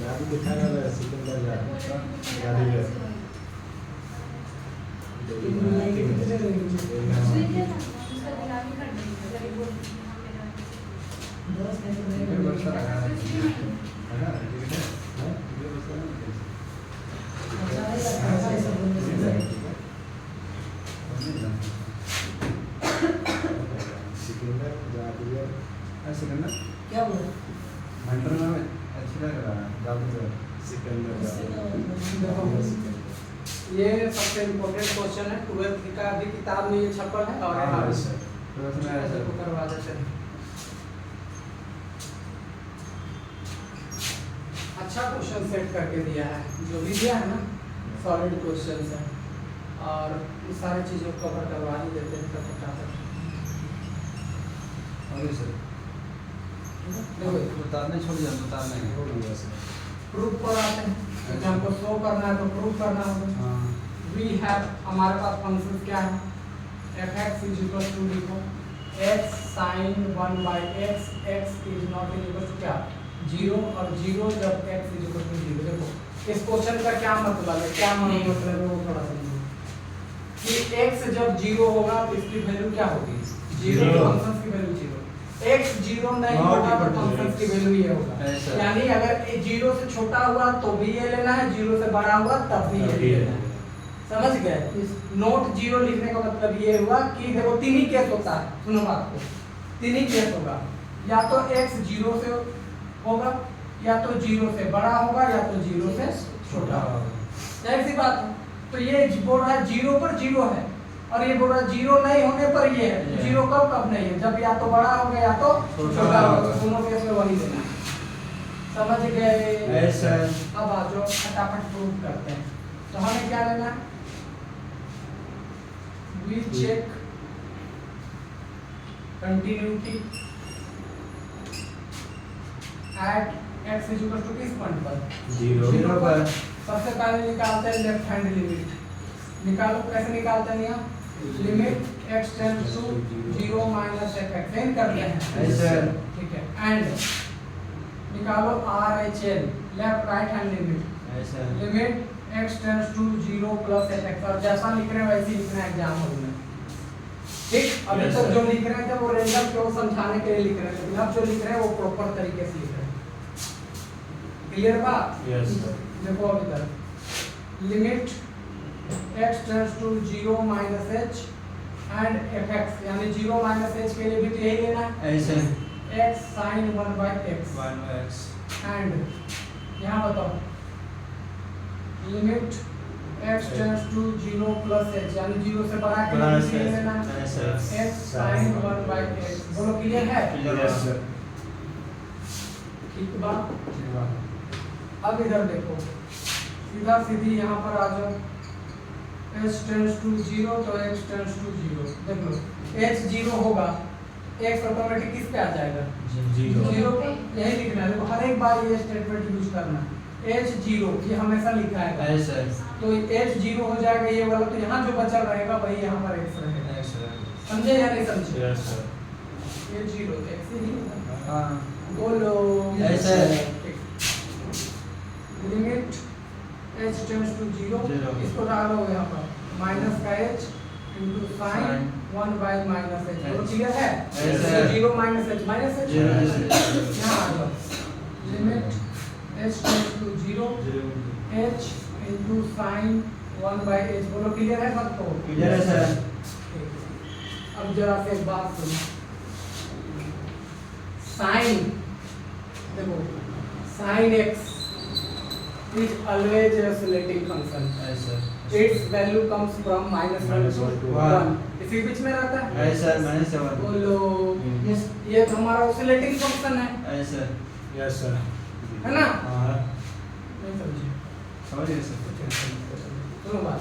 जादू दिखाने वाला सिकंदर जादूगर। इन दुनिया के कितने लोग हैं? उसने क्या था उसका गुलामी कर 10 है तो इधर नहीं बरसा लगा है कुछ भी नहीं। लगा है ठीक है इधर बरसा नहीं अच्छा है लगता है सब बोलने से सिकंदर जादूगर ऐसे करना क्या बोल मंडर में अच्छा लग रहा है जादूगर सिकंदर इससे जादूगर देखो ये सबसे इम्पोर्टेंट क्वेश्चन है 12th का भी किताब में ये छपल है और यहाँ भी सर तो उसमें ऐसा को करवा देते हैं। अच्छा क्वेश्चन सेट करके दिया है, जो भी दिया है ना सॉलिड क्वेश्चन है और ये सारी चीज़ों को कवर करवा ही देते हैं तब फटाफट। और ये सर देखो उतारने छोड़ दिया उतारने हो गया सर प्रूफ पर आते हैं, क्योंकि हमको शो करना है तो प्रूफ करना होगा। हाँ वी हैव हमारे पास फंक्शन क्या है F X is equal to लिखो X sine 1/x x is not equal to क्या 0 और 0 जब x इज इक्वल टू 0। देखो इस क्वेश्चन का क्या मतलब है, क्या मतलब है वो थोड़ा समझो कि x जब 0 होगा तो इसकी वैल्यू क्या होगी 0, Zero। फंक्शन की वैल्यू 0। x 0 नहीं Not होगा तो equal to फंक्शन x। की वैल्यू ये होगा। ऐसा। यानी अगर 0 से छोटा हुआ तो भी ये लेना है, 0 से बड़ा हुआ तब भी ये लेना है। समझ गए? नोट 0 लिखने का मतलब ये हुआ कि देखो तीन ही केस होता है, सुनो बात को, तीन ही केस होगा, या तो x 0 से होगा, या तो 0 से बड़ा होगा, या तो 0 से छोटा होगा। जाहिर सी बात है। तो ये बोल रहा है 0 पर 0 है और ये बोल रहा है 0 नहीं होने पर ये है। 0 कब कब नहीं है, जब या तो बड़ा होगा या तो छोटा होगा। दोनों केस में वही देना है। समझ गए? ऐसा अब आ जाओ फटाफट प्रूव करते हैं। तो हमें क्या लेना है, we check continuity at x is equal to किस पॉइंट पर 0 पर सबसे पहले निकालते हैं लेफ्ट हैंड लिमिट। निकालो, कैसे निकालते हैं यहाँ limit x tends to 0 minus f एन करते हैं ऐसे ठीक है। एंड निकालो RHL left right hand limit ऐसा limit x tends to 0 plus fx और जैसा लिख रहे हैं वैसे ही लिखना है एग्जाम हॉल में। ठीक, अभी Yes, तक sir। जो लिख रहे थे वो रेंडम को समझाने के लिए लिख रहे थे, अब जो लिख रहे हैं वो प्रॉपर तरीके से लिख रहे हैं। क्लियर बात? यस सर देखो अब इधर limit x tends to 0 minus h and fx, यानी 0 माइनस h के लिए भी तो यही लेना है ऐसे x sin 1/x 1x and यहाँ बताओ limit x tends to 0 plus h, यानी 0 से बड़ा के लिए भी लेना है ऐसे x sin 1/x। बोलो क्लियर है? यस सर ठीक बात। अब इधर देखो सीधा सीधी यहाँ पर आ जाओ h टेंड्स टू 0 तो x टेंड्स टू 0। देख लो h 0 होगा, x ऑटोमेटिक किस पे आ जाएगा 0 0 पे। यही लिखना है, देखो हर एक बार ये स्टेटमेंट यूज करना है। h 0 ये हमेशा लिखा है, ऐसे तो h 0 हो जाएगा ये वाला, तो यहाँ जो बचा रहेगा वही यहाँ पर x रहेगा। ऐसे समझे या नहीं समझे? यस सर ये 0 तो x ही होगा। हाँ बोलो ऐसे लिमिट h टेंड्स टू 0 0। इसको डालो यहाँ पर माइनस का h इंटू साइन 1/- h। बोलो क्लियर है? ऐसे। 0 minus h minus h Zero, ऐसे। यहाँ आ जाओ limit h tends to 0 h into sine 1/h। बोलो क्लियर है सबको? क्लियर है सर अब जरा से एक बात सुनो, साइन देखो sign x is always a oscillating function. ऐसे Its value comes from -1 to -1 to 1. इसी बीच में रहता है। ऐसे मैंने से बोलो यस ये तो हमारा oscillating function है ऐसे यस सर है ना? हाँ नहीं समझे? समझ गए सर सुनो बात,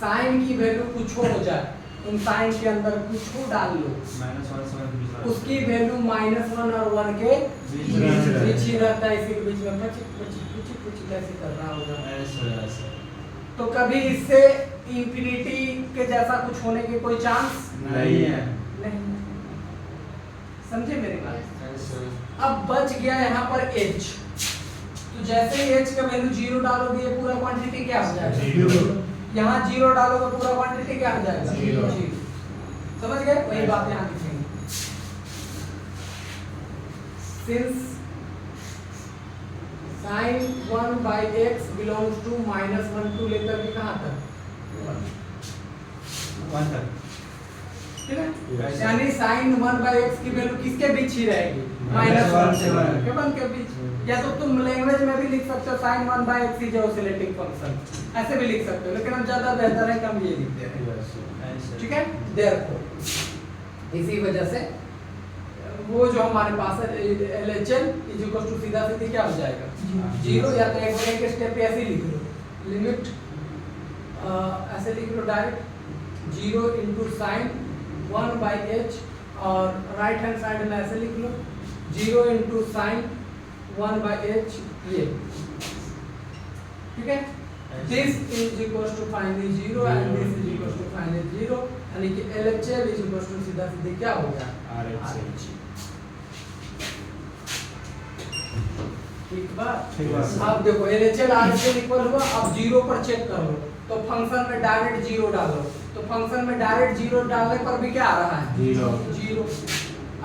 साइन की वैल्यू कुछ हो जाए, तुम साइन के अंदर कुछ डाल लो, -1 से उसकी वैल्यू -1 और 1 के बीच ही रहता है। इसी के बीच में कुछ कैसे कर रहा होगा, ऐसे ऐसे तो कभी इससे इंफिनिटी के जैसा कुछ होने के कोई चांस नहीं है नहीं। समझे मेरी बात? यस सर अब बच गया यहाँ पर h, तो जैसे ही h का वैल्यू 0 डालोगे ये पूरा क्वांटिटी क्या हो जाएगा 0 यहाँ 0 डालोगे पूरा क्वांटिटी क्या हो जाएगा 0। समझ गए? वही बात यहाँ लिखेंगे। Since sin 1 by x belongs to -1 to लेकर के कहाँ तक 1 तक ठीक है Yes. यानी sin 1 by x की वैल्यू किसके बीच ही रहेगी -1 से 1 के 1 के बीच या तो तुम लैंग्वेज में भी लिख सकते हो sin 1 by x is oscillating function ऐसे भी लिख सकते हो लेकिन हम ज्यादा बेहतर है कि हम ये लिखते हैं Yes. ऐसे ठीक है देयरफॉर इसी वजह से वो जो हमारे पास है LHL इज इक्वल टू सीधा सीधी क्या हो जाएगा जीरो या तो एक स्टेप पे ऐसे ही लिख लो लिमिट ऐसे लिख लो direct 0 into sin 1 by h और राइट हैंड साइड में ऐसे लिख लो 0 into sin 1 by h ये ठीक है this is equals to finally 0 and this is equals to finally 0 यानी कि LHL is equals to सीधा सीधे क्या हो गया RH. ठीक बात ठीक बात। अब देखो LHL RHL इक्वल हुआ अब 0 पर चेक कर लो तो फंक्शन में डायरेक्ट 0 डालो तो फंक्शन में डायरेक्ट 0 डालने पर भी क्या आ रहा है 0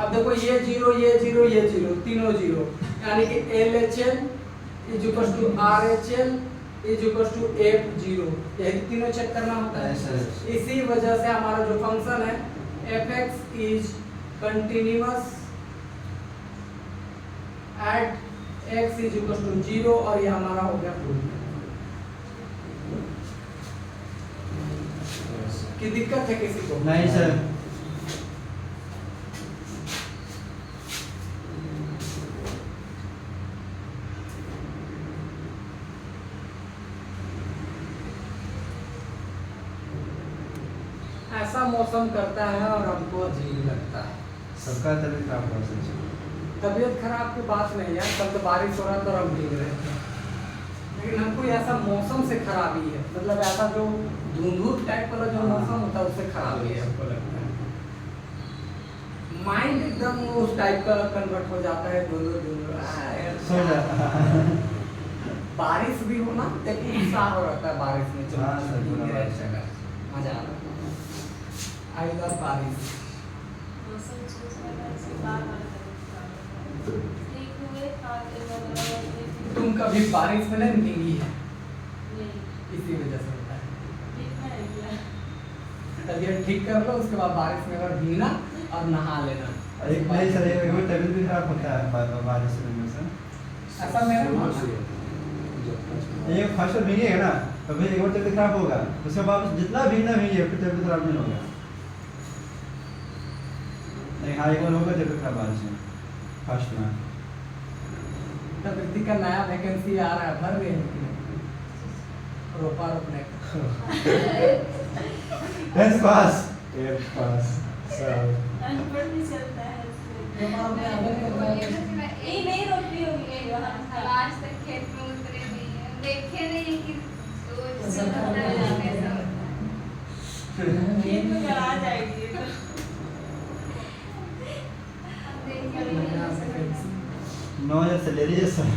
अब देखो ये 0 ये 0 ये 0 तीनों 0 यानी कि LHL is equal to RHL is equal to F0 यही तीनों चेक करना होता है Yes. इसी वजह से हमारा जो फंक्शन है fx is continuous at x is equal to 0 और ये हमारा हो गया प्रूफ Yes. की दिक्कत है किसी को नहीं सर ऐसा मौसम करता है और हमको अजीब लगता है सबका तबीयत खराब हो सकता है तबीयत खराब की बात नहीं है कल तो बारिश हो रहा था और हम भीग रहे थे लेकिन हमको ऐसा मौसम से खराबी है मतलब ऐसा जो धुंधुर टाइप वाला जो मौसम होता है उससे खराबी है हमको लगता है माइंड एकदम उस टाइप का कन्वर्ट हो जाता है सो जाता है बारिश भी हो ना तो उत्साह हो रहता है बारिश में चलो हाँ, सर, भीग पूरा रहे बारिश हैं, मजा आ रहा है आई लव बारिश मौसम चेंज वाला से बार-बार ठीक हुए खाते वगैरह तुम कभी बारिश में नहीं भीगी है नहीं इसी वजह से होता है ठीक है क्या तबीयत ठीक कर लो उसके बाद बारिश में अगर भीगना और नहा लेना एक नहीं सर एक बार तबीयत भी खराब होता है बारिश में से ऐसा मेरा मानना है। ये फर्स्ट भीगेगा ना तो फिर एक बार तबीयत खराब होगा उसके बाद जितना भीगना भीगे फिर तबीयत खराब नहीं होगा नहीं हाँ एक बार होगा तबीयत खराब बारिश में फर्स्ट में प्रकृति का नया वैकेंसी आ रहा है भर रहे हैं रोपा रोपने का। Tenth pass F pass. So. अनपढ़ भी चलता है जवाब में आगे करना है ये नहीं रोकती होगी ये वहाँ आज तक खेत में उतरे नहीं है देखे नहीं कि खेत में करा जाएगी ये तो। देखे नहीं नया वैकेंसी 9,000 सैलरी है sir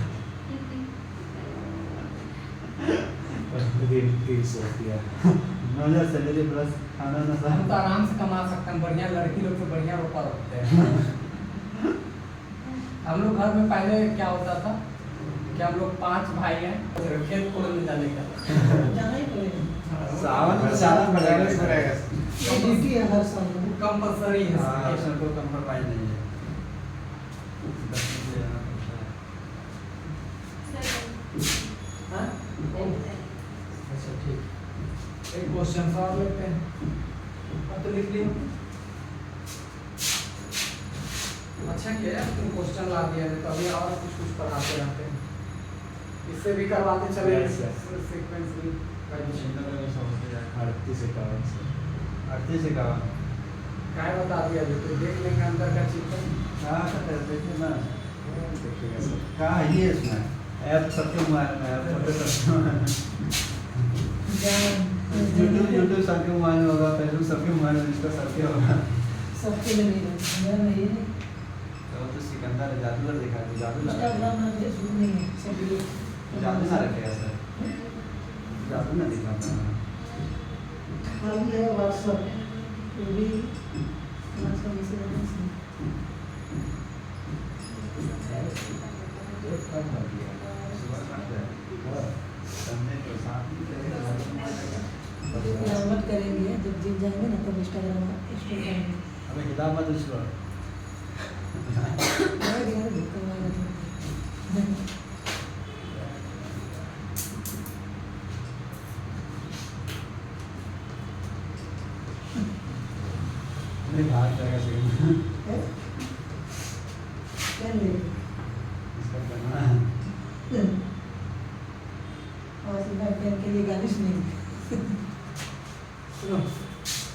Within 3 so yeah. 9,000 salary plus खाना ना हम तो सर आराम से कमा सकते हैं बढ़िया लड़की लोग से बढ़िया रोपा रोपते हैं हम लोग घर में पहले क्या होता था कि हम लोग 5 भाई हैं खेत कोड़ने जाने का जाना ही पड़ेगा सावन में सावन बढ़ाना ही पड़ेगा ये ड्यूटी है हर साल में कंपलसरी है हाँ ऑप्शन को कंप्रोमाइज नहीं है 10 बजे आना पड़ता है हाँ? अच्छा ठीक एक क्वेश्चन और लेते हैं अब तो लिख लिया अच्छा किया यार तुम क्वेश्चन ला दिया है तो अभी और कुछ कुछ पढ़ाते रहते हैं इससे भी करवाते चले Yes, yes. सीक्वेंस भी आरती से काम से 38 से कहा क्या बता दिया जो तो देख लेंगे अंदर का चित्र हाँ सर देखिए ना देखिएगा सर कहाँ है ये इसमें ऐप सबके मोबाइल में ऐप फोटो सबके मोबाइल में यूट्यूब सबके मोबाइल में होगा फेसबुक सबके मोबाइल में इंस्टा सबके होगा सबके लिए नहीं है मेरा नहीं है तो सिकंदर जादूगर दिखा दो जादू लगा इंस्टाग्राम में फेसबुक नहीं है सब लोग जादू ना रखेगा सर जादू ना दिखाता खाली है व्हाट्सएप वो भी व्हाट्सएप से सुबह करते हैं संडे को साथ में मत करेंगे जब जिम जाएंगे ना तब इंस्टाग्राम स्टोरी करेंगे अबे किताब मत उसको नहीं भाग जाएगा सीन क्या ले इसका करना है और सीधा पेन के लिए गाली सुनेंगे सुनो,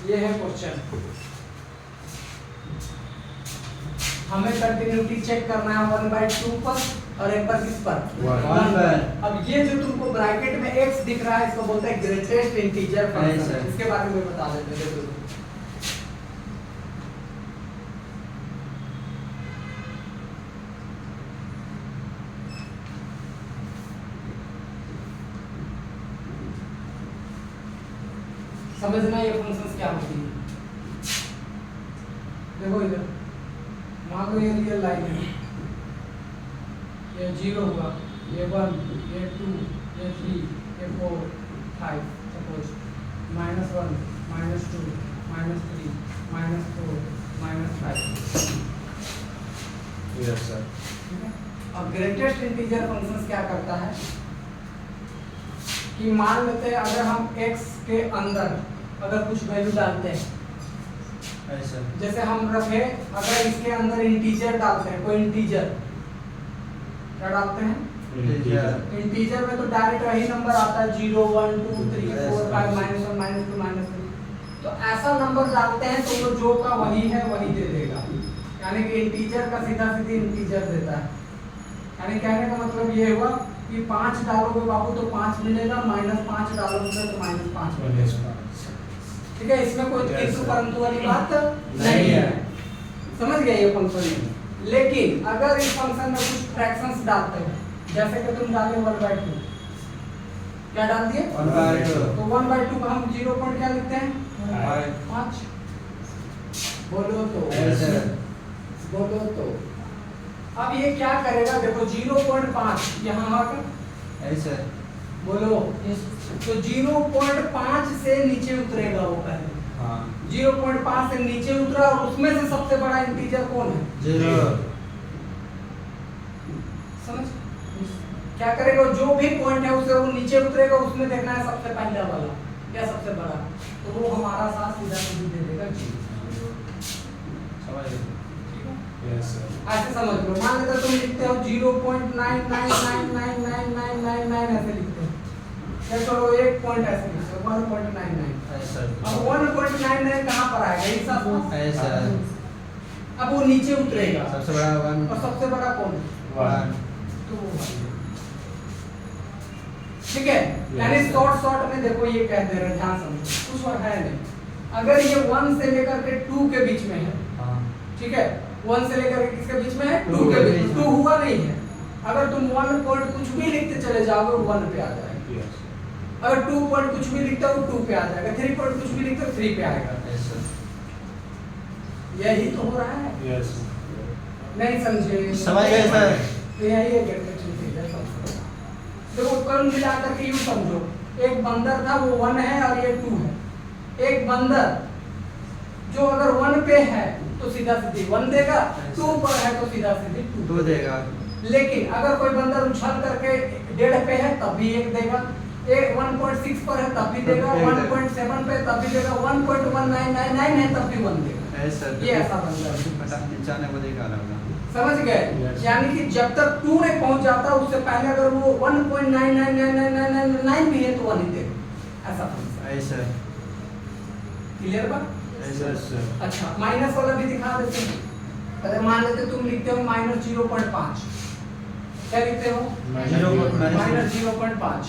ये है क्वेश्चन। हमें कंटिन्यूटी चेक करना है 1/2 पर और एक पर किस पर? One पर। अब ये जो तुमको ब्रैकेट में x दिख रहा है इसको बोलते हैं ग्रेटेस्ट इंटीजर नहीं फंक्शन। सर। इसके बारे में बता देते हैं देखो। समझना ये फंक्शंस क्या होती है। देखो इधर मान लो ये रियल लाइन है, ये 0 हुआ, ये 1, ये 2, ये 3, ये 4, 5 सपोज, -1, -2, -3, -4, -5। Yes sir. ठीक है। अब ग्रेटेस्ट इंटीजर फंक्शंस क्या करता है कि मान लेते हैं अगर हम x के अंदर अगर कुछ वैल्यू डालते हैं, ऐसा जैसे हम रखे अगर इसके अंदर इंटीजर डालते हैं, कोई इंटीजर क्या डालते हैं? इंटीजर में तो डायरेक्ट वही नंबर आता है 0 1 2 3 4 5 -1 -2 -3। तो ऐसा नंबर डालते हैं तो वो जो का वही है वही दे देगा, यानी कि इंटीजर का सीधा सीधी इंटीजर देता है। यानी कहने का मतलब ये हुआ कि 5 डालोगे बाबू तो 5 मिलेगा, -5 डालोगे तो -5 मिलेगा। ठीक है, इसमें कोई किंतु परंतु वाली बात नहीं है। समझ गए ये फंक्शन। लेकिन अगर इस फंक्शन में कुछ फ्रैक्शंस डालते हैं, जैसे कि तुम डाले 1/2, क्या डाल दिए? 1/2। तो 1/2 का हम 0 पॉइंट क्या लिखते हैं? 5। बोलो तो ऐसे बोलो तो अब ये क्या करेगा? देखो 0.5 यहाँ आकर ऐसे बोलो तो 0.5 से नीचे उतरेगा वो पहले। हाँ 0.5 से नीचे उतरा और उसमें से सबसे बड़ा इंटीजर कौन है? 0। समझ क्या करेगा? जो भी पॉइंट है उसे वो नीचे उतरेगा, उसमें देखना है सबसे पहला वाला क्या सबसे बड़ा, तो वो हमारा साथ सीधा सीधी दे देगा 0। समझ गए? Yes sir. ऐसे समझ लो। मान लेते तुम लिखते हो 0.99999999 ऐसे लिखते हो, या चलो एक पॉइंट ऐसे लिखते हो 1.99। ऐसा अब 1.99 कहाँ पर आएगा? इस आसपास। ऐसा अब वो नीचे उतरेगा सबसे बड़ा 1 और सबसे बड़ा कौन है? 1 तो वो है। ठीक है, यानी शॉर्ट में देखो ये कह दे रहे हैं, ध्यान समझो, कुछ और है नहीं। अगर ये 1 से लेकर के 2 के बीच में है, हाँ ठीक है, 1 से लेकर के किसके बीच में है? 2 के बीच में। 2 हुआ नहीं है, अगर तुम 1 पॉइंट कुछ भी लिखते चले जाओगे 1 पे आ जाएगा। यस अगर 2 पॉइंट कुछ भी लिखते हो 2 पे आ जाएगा, 3 पॉइंट कुछ भी लिखते हो 3 पे आएगा। ऐसा यही तो हो रहा है। यस नहीं समझे? समझ गए सर। तो यही है ग्रेटेस्ट इंटीजर फंक्शन। देखो कुल मिलाकर के यूं समझो, एक बंदर था वो 1 है और ये 2 है। एक बंदर जो अगर 1 पे है तो सीधा सीधी 1 देगा, 2 पर है तो सीधा सीधी 2 2 देगा। लेकिन अगर कोई बंदर उछल करके 1.5 पे है तब भी 1 देगा, 1.6 पर है तब भी देगा, 1.7 पे तब भी देगा, 1.1999 है तब भी 1 देगा। ऐसा ये ऐसा बंदर है। पता 95 देगा होगा। समझ गए? Yes. यानी कि जब तक 2 में पहुंच जाता उससे पहले अगर वो 1.999999 भी है तो 1 ही देगा। ऐसा फंक्शन ऐसा क्लियर बा? ऐसा सर। अच्छा माइनस वाला भी दिखा देते हैं। अगर मान लेते तुम लिखते हो -0.5, क्या लिखते हो? -0.5,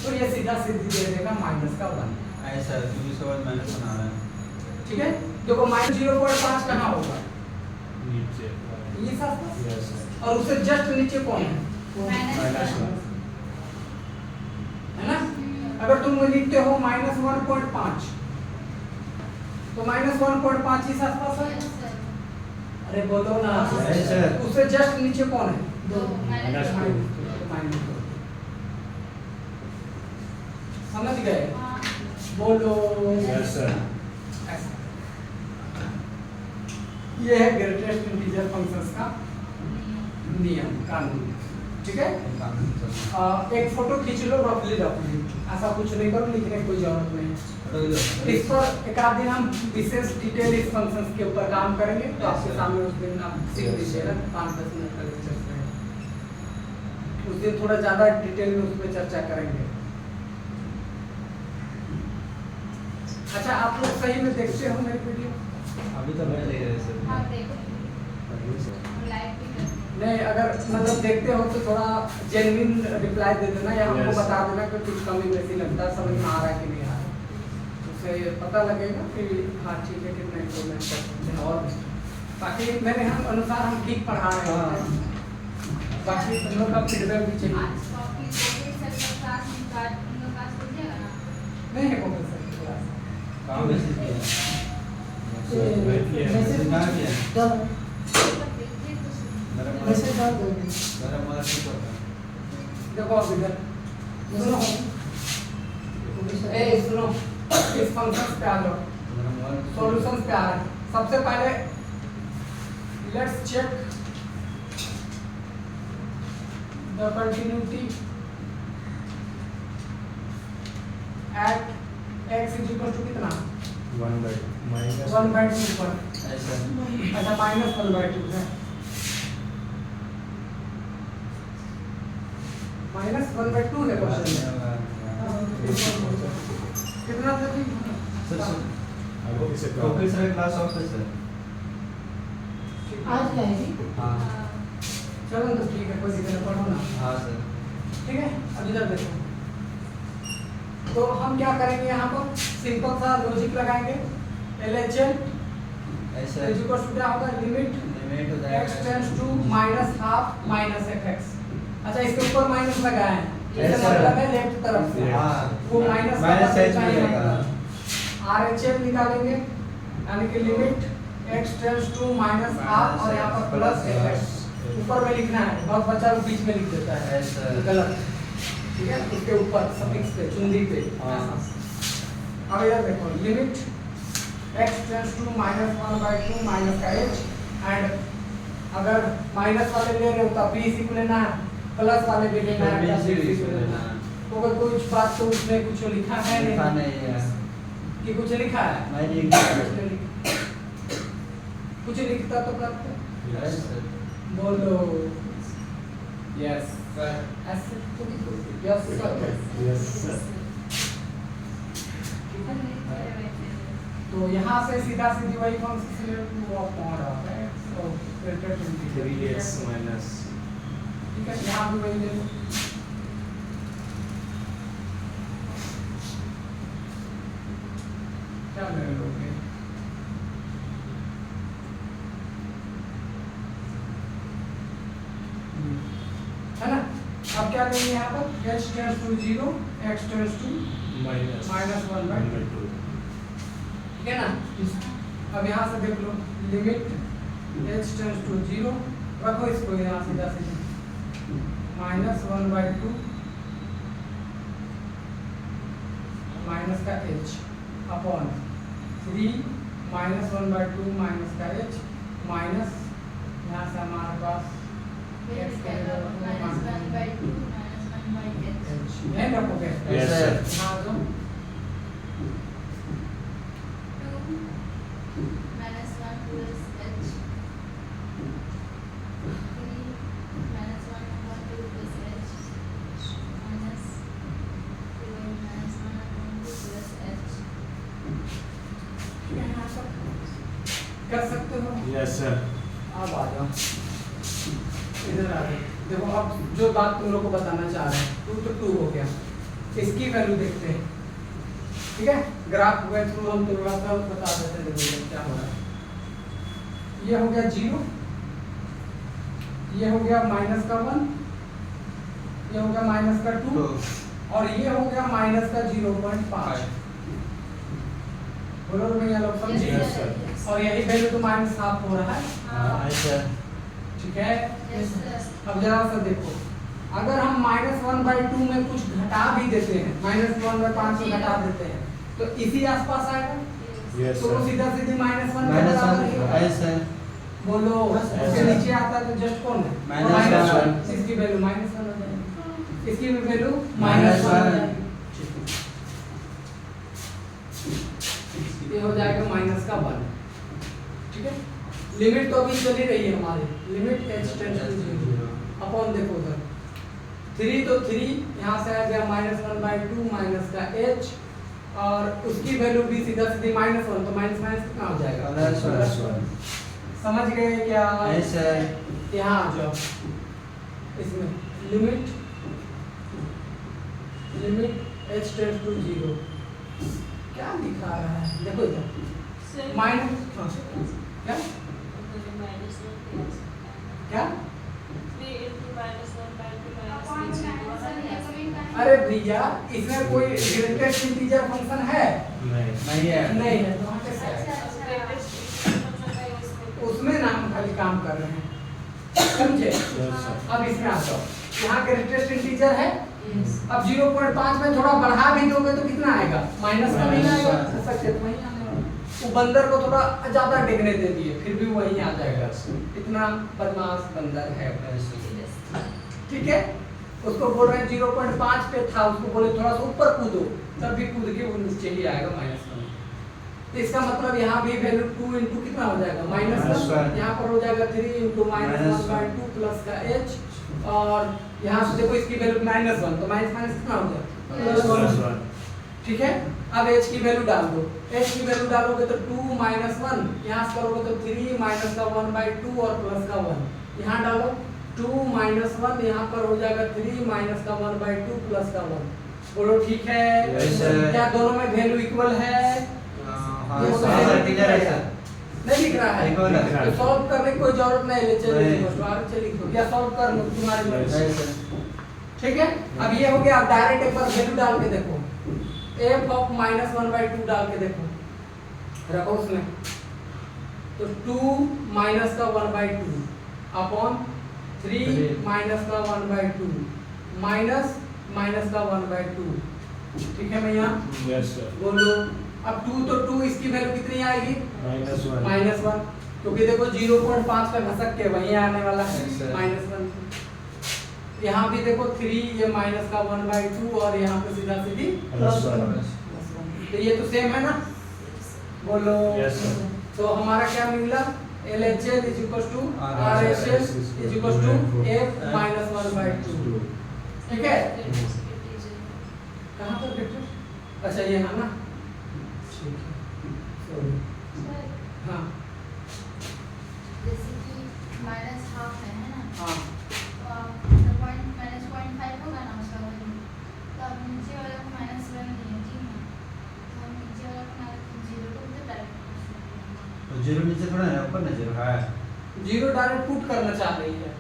तो ये सीधा सीधी दे देगा माइनस का 1। ऐसा क्योंकि इसके बाद माइनस बना रहा है। ठीक है, देखो -0.5 कहाँ होगा? नीचे ये आसपास। Yes sir. और उससे जस्ट नीचे कौन है? -1 है ना? अगर तुम लिखते हो -1.5 तो -1.5 इस आसपास है। अरे बोलो ना। Yes, sir. उससे जस्ट नीचे कौन है? दो माइनस माइनस दो। समझ गए? हाँ बोलो। Yes sir. ऐसा। ये है ग्रेटेस्ट इंटीजर फंक्शंस का नियम कानून। ठीक है? एक फोटो खींच लो रफली, ऐसा कुछ नहीं करो, लिखने की कोई जरूरत नहीं। इस पर एक आध दिन हम विशेष डिटेल इस फंक्शंस के ऊपर काम करेंगे, तो आपके सामने उस दिन आप सीख लीजिएगा। 5-10 मिनट का लेक्चर है, उस दिन थोड़ा ज्यादा डिटेल में उस पर चर्चा करेंगे। अच्छा, आप लोग सही में देखते हो मेरी वीडियो? अभी तो मैं देख रहे सर। हाँ देखो हम लाइव भी कर नहीं, अगर मतलब देखते हो तो थोड़ा जेन्युइन रिप्लाई दे देना, या हमको Yes. बता देना कि कुछ कमी वैसी लगता है, समझ में आ रहा है कि नहीं आ रहा है, उससे पता लगेगा कि हाँ ठीक है, कितना इम्प्रूवमेंट कर सकते हैं। और बाकी मेरे हम अनुसार हम ठीक पढ़ा रहे हैं, बाकी तुम लोग का फीडबैक भी चाहिए। आज कॉपी कोविड सर का क्लास में कार्ड तुम लोग क्लास लीजिएगा ना? नहीं है कौन सर की क्लास? काम मैसेज किया मैसेज कहाँ किया? डाल पेपर देखिए तो सही। मेरा मैसेज डाल दो। मदर ठीक होता है। देखो अब इधर सुनो, ए सुनो, इस फंक्शन पे आ जाओ, मेरा मोबाइल सॉल्यूशंस पे आ रहे हैं। सबसे पहले let's check the continuity at x is equal to कितना? 1/2 माइनस 1/2 पर। ऐसा अच्छा, माइनस 1/2 है, माइनस 1/2 है क्वेश्चन में। कितना था जी? अब इसे ओके सर, क्लास ऑफ है सर। आज क्या है जी? हाँ चलो तो ठीक है, कोई दिक्कत नहीं, पढ़ो ना। हाँ सर। ठीक है, अब इधर देखो, तो हम क्या करेंगे यहाँ पर? सिंपल सा लॉजिक लगाएंगे। LHL ऐसा इज इक्वल टू क्या होगा? लिमिट लिमिट हो जाएगा x tends to -12 minus fx। अच्छा, इसके ऊपर माइनस लगाया है, इसका ऐसा। मतलब है लेफ्ट तरफ से हाँ वो माइनस का माइनस मतलब एच चाहिए मिलेगा। RHL निकालेंगे, यानी कि लिमिट x टेंड्स टू -12 और यहाँ पर प्लस fx। ऊपर में लिखना है, बहुत बच्चा लोग बीच में लिख देता है, ऐसा। गलत। ठीक है, उसके ऊपर सफिक्स पे, चुंदी पे। हाँ। अब इधर देखो, limit x tends to -1/2 minus का h, एंड अगर माइनस वाले ले रहे हो तो b इसी को लेना है, प्लस वाले भी लेना है, B तो इसी इसी को को लेना है। लेना है। तो अगर कुछ बात तो उसमें कुछ लिखा है लिखा नहीं नहीं है। कि कुछ लिखा है? नहीं लिखा। कुछ लिखता तो करते। Yes sir. बोलो यस सर। ऐसे तो नहीं बोलते यस सर। Yes sir. तो यहाँ से सीधा सीधी वही फंक्शन से वो अपॉन रहा है, तो ग्रेटर देन 3x माइनस ठीक है, यहाँ भी वही ले लो। क्या ले लोगे? है ना? अब क्या लेंगे यहाँ पर? h tends to 0, x tends to minus -1/2। ठीक है ना? अब यहाँ से देख लो, लिमिट h टेंड्स टू 0, रखो इसको यहाँ सीधा सीधा, -1/2 माइनस का h अपॉन 3 -1/2 माइनस का h माइनस यहाँ से हमारे पास X का -1/2 -1/h। नहीं रखोगे? Yes sir. हाँ तो 2 -1 plus h 3 -1/2 plus h minus 2 -1/2 plus h। कर सकते हो? Yes sir. अब आ जाओ, इधर आ जाओ। देखो, अब जो बात तुम लोग को बताना चाह रहे हैं, 2 तो 2 हो गया, इसकी वैल्यू देखते हैं। ठीक है, ग्राफ के थ्रू हम तुरंत बता देते हैं देखो क्या हो रहा है। ये हो गया 0, ये हो गया -1, ये हो गया -2, और ये हो गया -0.5। बोलो तो भैया लोग समझिए। Yes, sir. और यही वैल्यू तो -12 हो रहा है। हाँ ऐसा। ठीक है। Yes, sir. अब जरा सा देखो, अगर हम -1/2 में कुछ घटा भी देते हैं, -1/5 में घटा देते हैं, तो इसी आसपास आएगा। Yes, तो वो sir. सीधा सीधी -1 के माइनस बराबर ही होगा। 1 ऐसे बोलो उसके नीचे आता है तो जस्ट कौन है? -1. -1। इसकी वैल्यू -1 हो जाएगी, इसकी भी वैल्यू -1 -1 हो जाएगी। ये हो जाएगा -1, ठीक है। लिमिट तो अभी चली रही है हमारी, limit h tends to 0 upon देखो उधर 3 तो 3 यहाँ से आ गया -1/2 माइनस का h, और उसकी वैल्यू भी सीधा सीधी -1, तो माइनस माइनस कितना हो जाएगा? +1. समझ गए क्या? ऐसे यहाँ आ जाओ, इसमें लिमिट h टेंड्स टू 0 क्या लिखा है देखो इधर माइनस क्या क्या अरे भैया इसमें कोई ग्रेटेस्ट इंटीजर फंक्शन है? नहीं है। नहीं है, तो वहाँ कैसे आएगा? उसमें ना हम खाली काम कर रहे हैं, समझे? अब इसमें आ जाओ, यहाँ ग्रेटेस्ट इंटीजर है। अब 0.5 में थोड़ा बढ़ा भी दोगे तो कितना आएगा? माइनस का नहीं आएगा, सकते तो वहीं आने वाला। वो बंदर को थोड़ा ज्यादा डिगने दे दिए, फिर भी वहीं आ जाएगा। इतना बदमाश बंदर है, ठीक है। उसको बोल रहे हैं 0.5 पे था, उसको बोले थोड़ा सा ऊपर कूदो, तब भी कूद के वो नीचे ही आएगा -1। तो इसका मतलब यहाँ भी वैल्यू 2 इंटू कितना हो जाएगा? -1। यहाँ पर हो जाएगा 3 इंटू -1/2 प्लस का h, और यहाँ से देखो इसकी वैल्यू -1, तो माइनस माइनस कितना हो गया? +1, ठीक है। अब h की वैल्यू डाल दो, h की वैल्यू डालोगे तो 2 -1, यहाँ से करोगे तो 3 माइनस का 1/2 और प्लस का 1, यहाँ डालो 2 -1, यहाँ पर हो जाएगा 3 माइनस का 1/2 प्लस का 1। बोलो ठीक है? क्या दोनों में वैल्यू इक्वल है? हाँ सर, टीचर है सर। नहीं लिख रहा है, इक्वल है। तो सॉल्व करने की कोई जरूरत नहीं है, चलिए लिखो या सॉल्व कर लो तुम्हारी मर्जी, ठीक है। अब ये हो गया, आप डायरेक्ट एक बार वैल्यू डाल के देखो, f ऑफ -1/2 डाल के देखो, रखो उसमें, तो 2 माइनस का 1/2 अपॉन 3 माइनस का 1/2 माइनस माइनस का 1/2, ठीक है भैया? Yes, sir. बोलो। अब 2 तो 2 इसकी वैल्यू कितनी आएगी? -1. -1, क्योंकि देखो 0.5 पे घसक के वहीं आने वाला है Yes, sir. -1। यहाँ भी देखो 3 ये माइनस का 1/2 और यहाँ पे सीधा सीधी +1. तो ये तो सेम है ना? बोलो। Yes, sir. तो हमारा क्या मिला? LHS is equals to RHS is equals to f minus 1/2, ठीक है। कहाँ पर बेटे? अच्छा ये है ना, ठीक है, सॉरी, हाँ जैसे कि -1/2 है ना, हाँ तो आप -0.5 होगा ना उसका वैल्यू, तो आप नीचे वाले को -1 दिए ठीक है, तो हम नीचे वाला को 0 को तो डायरेक्ट तो 0 नीचे थोड़ा है, ऊपर ना 0 है। 0 डायरेक्ट पुट करना चाह रही है,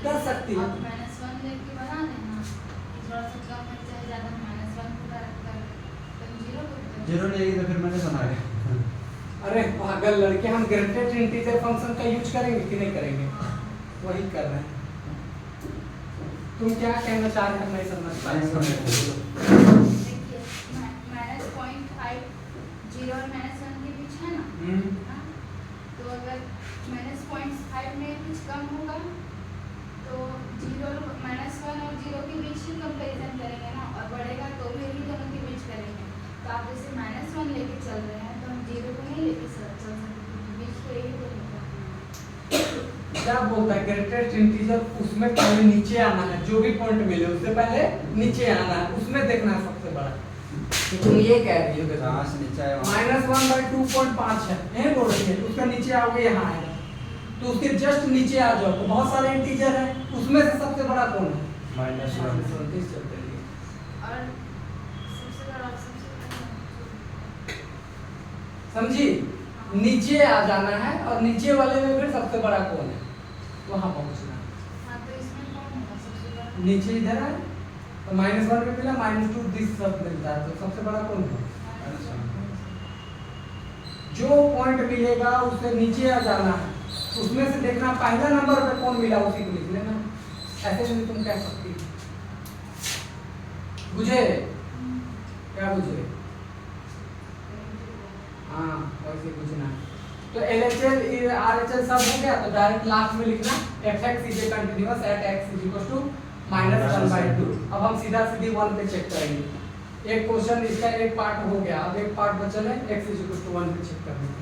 कर सकती है। आप -1 लेके बना लेना, थोड़ा सा कम है चाहे ज़्यादा, -1 को डायरेक्ट कर तुम 0 को 0 लेगी तो फिर मैंने सुना है। अरे पागल लड़के, हम ग्रेटेस्ट इंटीजर फंक्शन का यूज करेंगे कि नहीं करेंगे? वही कर रहे हैं। तुम क्या कहना चाह रहे हैं? नहीं समझ पा रहे। देखिए -0.5 0 और -1 के बीच है ना, हाँ? तो अगर -0.5 में कुछ कम होगा तो 0 -1 और 0 के बीच ही कंपैरिजन करेंगे ना, और बढ़ेगा तो भी यही दोनों के बीच करेंगे। तो आप जैसे -1 लेके चल रहे हैं तो हम 0 को नहीं लेके चल सकते, बीच तो यही दोनों का। क्या बोलता है ग्रेटेस्ट इंटीजर? उसमें पहले नीचे आना है, जो भी पॉइंट मिले उससे पहले नीचे आना है, उसमें देखना है सबसे बड़ा। तो तुम ये कह रही हो कहाँ से नीचे आए वहाँ? -1/2.5 है, यही बोल रही है, उसका नीचे आओगे यहाँ आएगा, तो उसके जस्ट नीचे आ जाओ, तो बहुत सारे इंटीजर है, उसमें से सबसे बड़ा कौन है? -1. चलते रहिए। और सबसे बड़ा समझी? नीचे आ जाना है, और नीचे वाले में फिर सबसे बड़ा कौन है, वहां पहुंचना है। हाँ, तो इसमें कौन होगा सबसे बड़ा? नीचे इधर है, तो -1 में मिला, -2 दिस सब मिलता है, तो सबसे बड़ा कौन है? जो पॉइंट मिलेगा उससे नीचे आ जाना है, उसमें से देखना पहला नंबर पे कौन मिला उसी को लिख लेना, ऐसे भी तुम कह सकती हो। बुझे? क्या बुझे? हाँ वैसे बुझना है। तो LHL RHL सब हो गया, तो डायरेक्ट लास्ट में लिखना fx is a continuous at x is equal to -1/2। अब हम सीधा सीधी 1 पे चेक करेंगे। एक क्वेश्चन इसका एक पार्ट हो गया, अब एक पार्ट बचल है x इज इक्वल टू 1 पे चेक करने के लिए।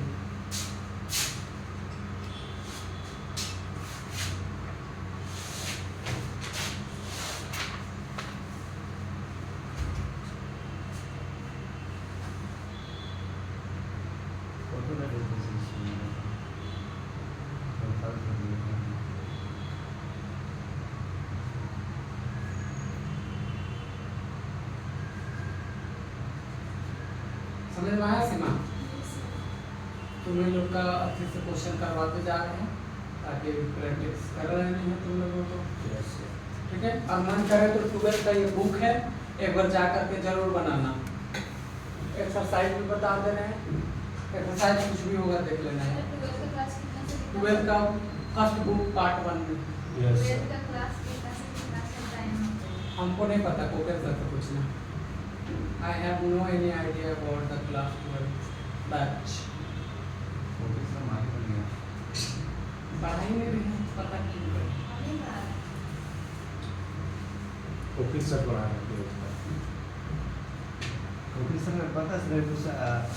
फोटो का डिस्पोजिशन है प्रोफाइल कर दिया समझ में आया सीमा? तुम्हें लोग का अच्छे से क्वेश्चन करवाते जा रहे हैं ताकि प्रैक्टिस कर रहे हैं तुम लोगों को। ठीक है, अब मन करे तो 12 का ये बुक है, एक बार जा करके जरूर बनाना। एक्सरसाइज भी बता दे रहे हैं, एक्सरसाइज कुछ भी होगा देख लेना है। 12 का फर्स्ट बुक पार्ट 1 में। हमको नहीं पता, को कैसे तो पूछना। I have no any idea about the class 12 batch. Photo से मार कर लिया पढ़ाई में भी पता क्यों है? ऑफिसर बनाने के लिए प्रोफेसर में पता सिलेबस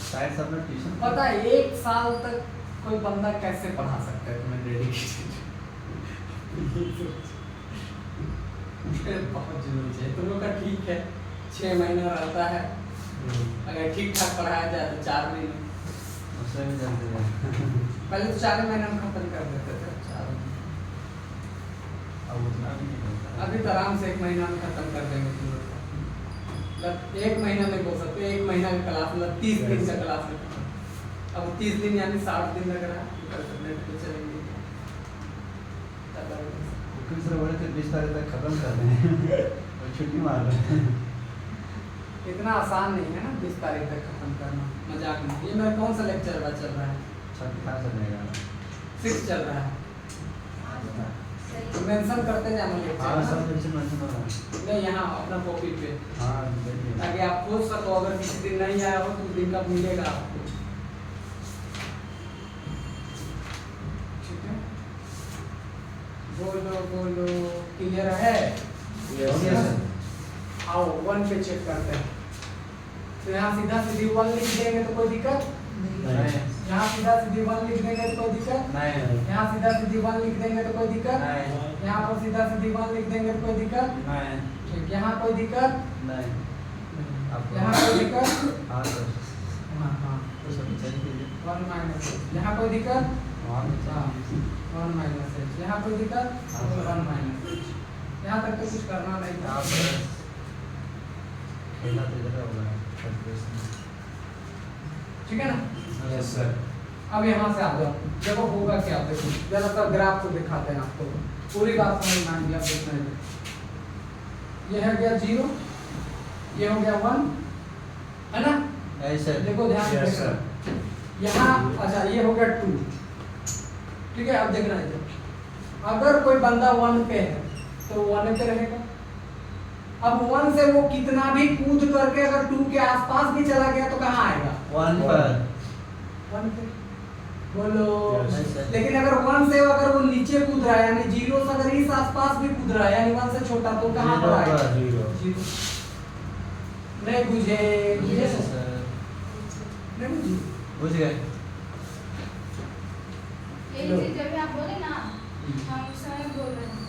शायद सब लोग ट्यूशन पता है 1 साल तक कोई बंदा कैसे पढ़ा सकता है तुम्हें डेडिकेटेड? बहुत जरूरी है। तुम लोग का ठीक है 6 महीना रहता है, अगर ठीक ठाक पढ़ाया जाए तो 4 महीने, उससे भी जल्दी है पहले तो 4 महीने में खत्म कर देते थे 4 महीने। अब उतना भी नहीं होता अभी तो आराम से 1 महीना में खत्म कर देंगे तुम लोग का। मतलब 1 महीना में बोल सकते 1 महीना की क्लास, मतलब 30 दिन का क्लास है। अब 30 दिन यानी 60 दिन लग रहा है, कर सकते तो चलेंगे। प्रोफेसर बोले थे 20 तारीख तक खत्म कर दें और छुट्टी मार रहे हैं। इतना आसान नहीं है ना 20 तारीख तक खत्म करना, मजाक नहीं। ये मेरा कौन सा लेक्चर चल रहा है? 6 चलेगा 6 चल रहा है। मेंशन करते जाना हाँ लेक्चर सब लेक्चर मेंशन हो रहा है नहीं, यहाँ अपना कॉपी पे, हाँ देखिए ताकि आप खोज सको। अगर किसी दिन नहीं आया हो तो उस दिन का मिलेगा आपको। ठीक है, बोलो बोलो, क्लियर है? Yes. आओ 1 पे चेक करते हैं। तो यहाँ सीधा सीधी 1 लिख देंगे तो कोई दिक्कत? नहीं यहाँ सीधा सीधी 1 लिख देंगे तो कोई दिक्कत? नहीं यहाँ सीधा सीधी 1 लिख देंगे तो कोई दिक्कत? नहीं यहाँ पर सीधा सीधी 1 लिख देंगे तो कोई दिक्कत? नहीं ठीक, यहाँ कोई दिक्कत? नहीं आपको यहाँ कोई दिक्कत? हाँ सर हाँ हाँ, तो सब चेक कीजिए 1 माइनस, यहाँ कोई दिक्कत? वहाँ भी हाँ, चेक 1 माइनस h, यहाँ कोई दिक्कत? हाँ, सर। 1 minus h। यहाँ तक तो कुछ करना नहीं था। आप खेला तो इधर होगा फर्स्ट ठीक है ना? Yes sir. अब यहाँ से आ जाओ, जब होगा क्या देखो, जरा सा ग्राफ को दिखाते हैं आपको, पूरी बात समझ में आ गई। आप देखना है, ये है गया 0, ये हो गया 1, है ना? ऐसे देखो ध्यान से यस देखना। सर। यहाँ अच्छा ये हो गया 2, ठीक है? अब देखना है, अगर कोई बंदा 1 पे है तो 1 पे रहेगा। अब 1 से वो कितना भी कूद करके अगर 2 के आसपास भी चला गया तो कहाँ आएगा? 1 पर 1 पे। बोलो। Yes. लेकिन अगर 1 से अगर वो नीचे कूद रहा है, यानी 0 से अगर इस आसपास भी कूद रहा है, यानी 1 से छोटा, तो कहाँ पर आएगा? 0। 0। नहीं बुझे? बुझे? Yes, sir. नहीं बुझे? बुझ गए यही चीज जब आप बोले ना, हम उस समय बोल रहे हैं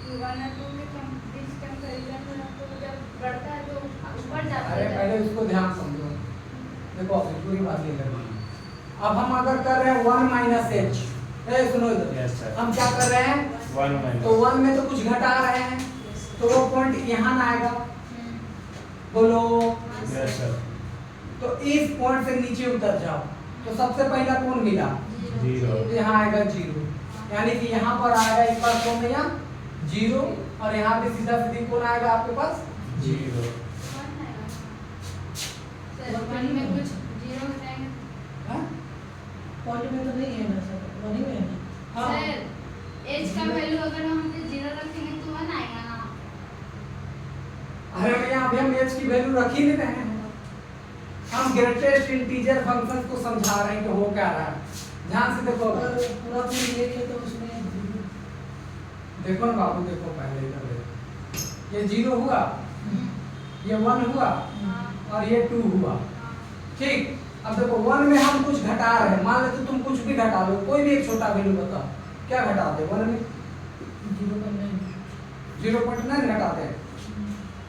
कि 1 और 2 के बीच कंपैरिजन में तो जब बढ़ता है तो ऊपर जाता अरे है। पहले उसको ध्यान समझो। देखो पूरी बात ये करनी है। अब हम अगर कर रहे हैं 1 माइनस h, सुनो इधर, यस सर। हम क्या कर रहे हैं? 1 माइनस। तो 1 में तो कुछ घटा रहे हैं, तो वो पॉइंट यहाँ ना आएगा। बोलो। Yes sir. तो इस पॉइंट से नीचे उतर जाओ, तो सबसे पहला कौन मिला? 0। तो यहाँ आएगा 0, यानी कि यहाँ पर आएगा एक बार कौन नया 0, और यहाँ पे सीधा सीधी कौन आएगा आपके पास? 0। सर 1 में कुछ 0 रहेंगे। हाँ? पॉइंट में तो नहीं है ना सर, 1 ही में है ना। हाँ। सर एज का वैल्यू अगर हम 0 रखेंगे तो 1 आएगा ना। अरे भैया अभी हम एच की वैल्यू रख ही नहीं रहे हैं, हम ग्रेटेस्ट इंटीजर फंक्शन को समझा रहे हैं कि हो क्या रहा है। ध्यान से देखो, अगर पूरा पूरी एक है तो उसमें देखो ना बाबू, देखो पहले इधर देखो, ये 0 हुआ, ये 1 हुआ हाँ, और ये 2 हुआ। हाँ, ठीक, अब देखो 1 में हम कुछ घटा रहे हैं, मान लेते तुम कुछ भी घटा लो, कोई भी एक छोटा वैल्यू बताओ, क्या घटाते 1 में? 0.9 घटाते हैं।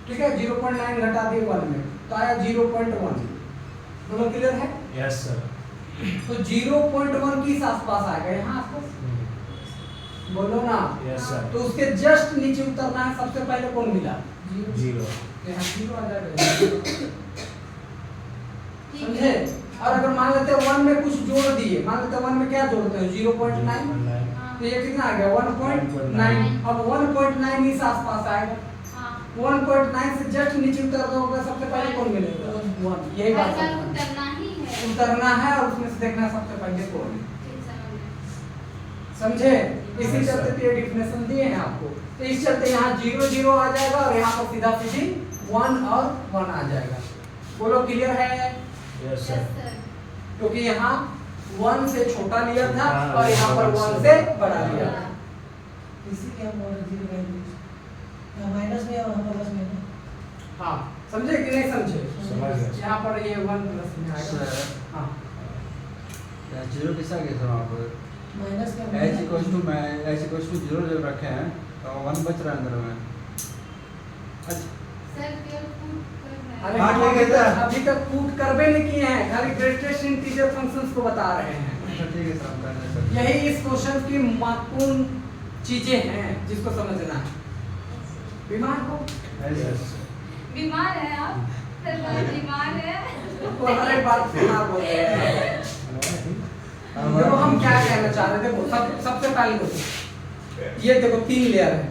ठीक है, 0.9 घटा दिए 1 में तो आया 0.1। दोनों क्लियर है? Yes sir. तो 0.1 किस आसपास आएगा? यहाँ आसपास, बोलो ना। Yes sir. तो उसके जस्ट नीचे उतरना है, सबसे पहले कौन मिला? 0। यहाँ 0 आ जाएगा। ठीक समझे? है। और अगर मान लेते हैं 1 में कुछ जोड़ दिए, मान लेते हैं 1 में क्या जोड़ते हैं? 0.9, हाँ, तो ये कितना आ गया? 1.9। अब 1.9 इस आसपास आएगा, हाँ। 1.9 से जस्ट नीचे उतर दोगे, सबसे पहले कौन मिलेगा? 1। यही बात अगर है, उतरना ही है। उतरना है और उसमें से देखना है सबसे पहले कौन है। ठीक, समझ गए। समझे? इसी Yes, चलते sir. तो ये डिफिनेशन दिए हैं आपको। तो इस चलते यहाँ 0 0 आ जाएगा और यहाँ पर सीधा सीधी 1 और 1 आ जाएगा। बोलो क्लियर है? Yes yes sir. सर। क्योंकि यहाँ 1 से छोटा लिया था हाँ, और यहाँ पर 1 से बड़ा लिया था। इसीलिए हम बोल रहे 0 वैल्यू माइनस में और हम प्लस में ना। हाँ, समझे कि नहीं समझे? समझ गया। यहाँ पर ये 1 प्लस में आएगा। सर हाँ, जीरो किसका कहते हो आप? माइनस का एच इक्वल्स टू 0 जब रखे हैं तो 1 बच रहा है अंदर में। अच्छा सर केवल पुट कर रहे अरे हैं। हाँ, हम ठीक है सर। अभी तक कूट करबे नहीं किए हैं, खाली ग्रेटेस्ट इंटीजर फंक्शंस को बता रहे हैं। अच्छा ठीक है सर, हम कर रहे हैं सर। यही इस क्वेश्चन की महत्वपूर्ण चीजें हैं जिसको समझना है। बीमार हो यस। बीमार है आप? सर बहुत बीमार है। तो हर एक बात बीमार बोल रहे हैं। देखो हम क्या कहना चाह रहे थे, देखो सबसे पहले देखो, ये देखो 3 लेयर है।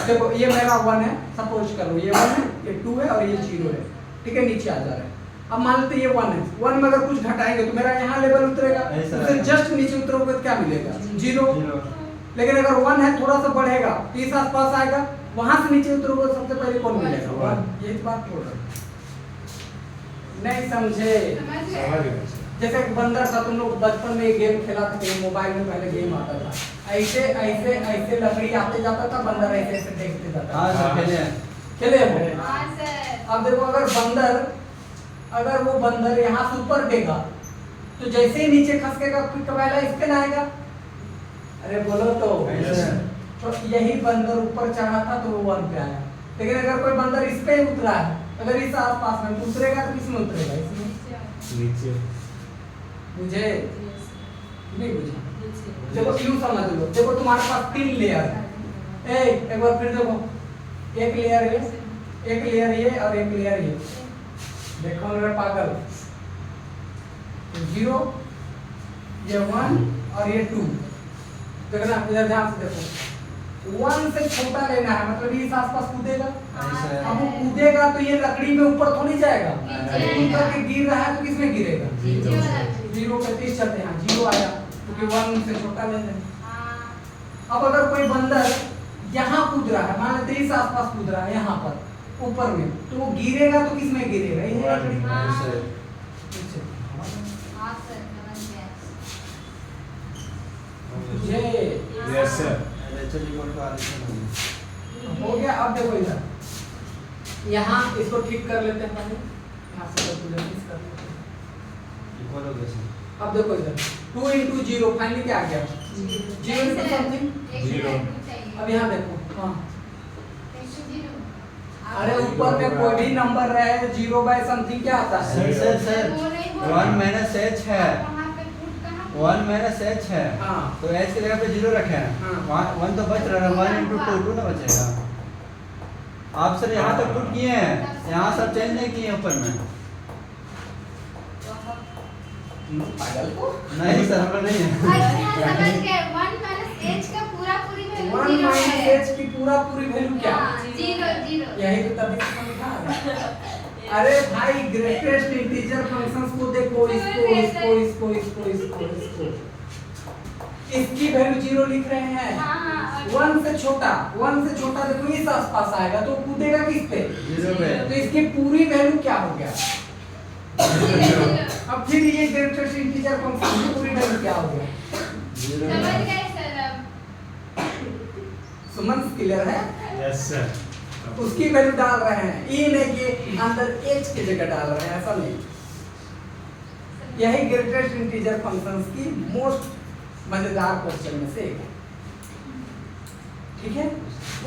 देखो ये मेरा 1 है, सपोज करो ये 1 है, ये 2 है और ये 0 है। ठीक है, नीचे आ जा रहा है। अब मान लेते ये 1 है, 1 में अगर कुछ घटाएंगे तो मेरा यहाँ लेवल उतरेगा, ऐसा उससे है। जस्ट नीचे उतरोगे तो क्या मिलेगा? 0। 0 लेकिन अगर 1 है थोड़ा सा बढ़ेगा तो इस आसपास आएगा, वहां से नीचे उतरोगे तो सबसे पहले कौन मिलेगा? 1। ये बात बोल रहे हैं। नहीं समझे? समझ समझ गए? गया सर। जैसे एक बंदर था, तुम लोग बचपन में गेम खेला था, मोबाइल में पहले गेम आता था, ऐसे ऐसे ऐसे लकड़ी आते जाता था, बंदर ऐसे ऐसे देखते जाता हाँ था। सर खेले हैं। खेले हो? हाँ सर। अब देखो अगर वो बंदर यहाँ से ऊपर देगा तो जैसे ही नीचे खसकेगा फिर कबैला इस पे ना आएगा। अरे बोलो तो। ऐसे तो यही बंदर ऊपर चढ़ा था तो वो 1 पे आया। लेकिन अगर कोई बंदर इस पे उतरा है, अगर इस आसपास में उतरेगा तो किस में उतरेगा? इसमें। नीचे। मुझे नहीं बुझा। देखो यूं समझ लो, देखो तुम्हारे पास 3 लेयर है। एक बार फिर देखो, एक लेयर ये, एक लेयर ये और एक लेयर ये। देखो मेरे पागल, 0, ये 1 और ये 2। देखना इधर ध्यान से देखो, 1 से छोटा लेना है, मतलब ये इस आसपास कूदेगा। ऐसे है। अब वो कूदेगा तो ये लकड़ी में ऊपर थोड़ी जाएगा, नीचे कूद आएगा। के गिर रहा है तो किसमें गिरेगा? नीचे वाला। 0 पे 30 चलते हैं, 0 आया क्योंकि 1 से छोटा ले लें। हाँ, अब अगर कोई बंदर यहाँ कूद रहा है, मान लेते इस आसपास कूद रहा है, यहाँ पर ऊपर में, तो वो गिरेगा तो किस में गिरेगा? ये लकड़ी में। हाँ। ऐसे नीचे। हाँ सर समझ गया। ये yes sir. HL equal to RHL हो गया। अब देखो इधर, यहाँ इसको ठीक कर लेते हैं पहले, यहाँ से कैलकुलेशन कर लेते हैं। इक्वल हो गया सर। अब देखो इधर 2 × 0 फाइनली क्या आ गया? 0 into something। एक 0। चाहिए। अब यहाँ देखो, हाँ, 1 अरे ऊपर में कोई भी नंबर रहे 0/something क्या आता है? सर 1 माइनस h है, वहाँ पे पुट कहाँ पे? 1 माइनस h है। हाँ। तो h के जगह पे 0 रखे हैं। हाँ। वहाँ 1 तो बच रहा है, 1 × 2 2 ना बचेगा। आप सर यहाँ तक पुट किए हैं, यहाँ सब चेंज नहीं किए ऊपर में। पागल को नहीं सर हम लोग नहीं है। अच्छा समझ गए। 1 माइनस h का पूरा पूरी वैल्यू 1 0 माइनस है। h की पूरी वैल्यू क्या? हाँ, 0 यही तो तभी से समझा है। अरे भाई ग्रेटेस्ट इंटीजर फंक्शंस को देखो, इसको इसको इसको इसको इसको इसको इसकी वैल्यू 0 लिख रहे हैं। हाँ, 1 से छोटा देखो इस आसपास आएगा तो कूदेगा किस पे? 0 पे। तो इसकी पूरी वैल्यू क्या हो गया? अब फिर ये ग्रेटेस्ट इंटीजर फंक्शन की पूरी वैल्यू क्या हो गया? 0 समझ गए सर अब? सुमन क्लियर है? Yes sir. उसकी वैल्यू डाल रहे हैं, ई नहीं कि अंदर एच की जगह डाल रहे हैं, ऐसा नहीं। यही ग्रेटेस्ट इंटीजर फंक्शंस की मोस्ट मजेदार क्वेश्चन में से एक है। ठीक है,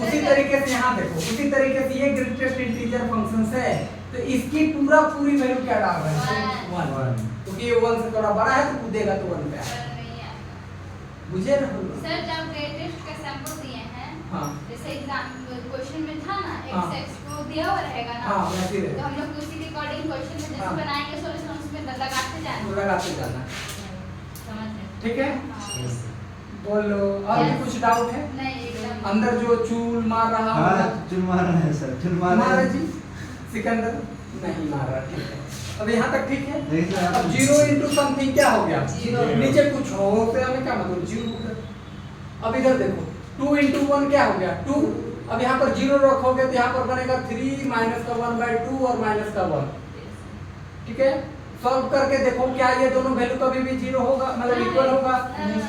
उसी तरीके से यहाँ देखो, उसी तरीके से ये ग्रेटेस्ट इंटीजर फंक्शंस है तो इसकी पूरी वैल्यू क्या डाल रहे हैं? 1, क्योंकि ये 1 से थोड़ा बड़ा है तो कूदेगा तो 1 पे आएगा। बुझे ना? सर जब ग्रेटेस्ट का सैंपल दिए हैं, हाँ जैसे एग्जाम क्वेश्चन में था ना, हाँ। x को दिया हुआ रहेगा ना, हाँ वैसे ही तो रहेगा। हम लोग उसी के अकॉर्डिंग क्वेश्चन में जैसे हाँ। बनाएंगे सॉल्यूशन उसमें लगाते जाना। लगाते जाना। समझ रहे? ठीक है, हाँ। बोलो और भी कुछ डाउट है? नहीं एकदम अंदर जो चूल मार रहा होगा, हाँ चुन मार रहे हैं सर, चुन मार मारा रहे जी? हैं। सिकंदर नहीं मार रहा, ठीक है। अब यहाँ तक ठीक है। देखिए आप- अब 0 into समथिंग क्या हो गया? Zero। नीचे कुछ हो तो हमें क्या मतलब 0। अब इधर देखो 2 into 1 क्या हो गया? 2। अब यहाँ पर 0 रखोगे तो यहाँ पर बनेगा 3 माइनस का 1/2 और माइनस का 1। ठीक है, सॉल्व करके देखो क्या ये दोनों वैल्यू कभी भी 0 होगा, मतलब इक्वल होगा? नहीं।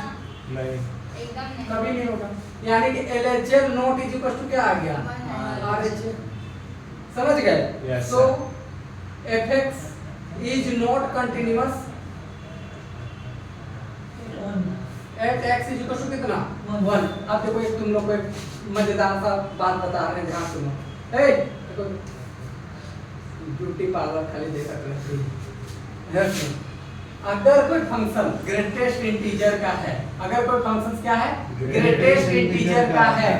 एकदम नहीं। कभी नहीं होगा। यानी कि LHL not is equal to क्या आ गया? RHL। समझ गए? Yes, so fx is not continuous at x is equal to कितना? 1। अब देखो एक तुम लोग को एक मजेदार सा बात बता रहे हैं, ध्यान सुनो। ए देखो ब्यूटी पार्लर खाली देखा करते। अगर कोई फंक्शन ग्रेटेस्ट इंटीजर का है, अगर कोई फंक्शन क्या है? ग्रेटेस्ट इंटीजर का है,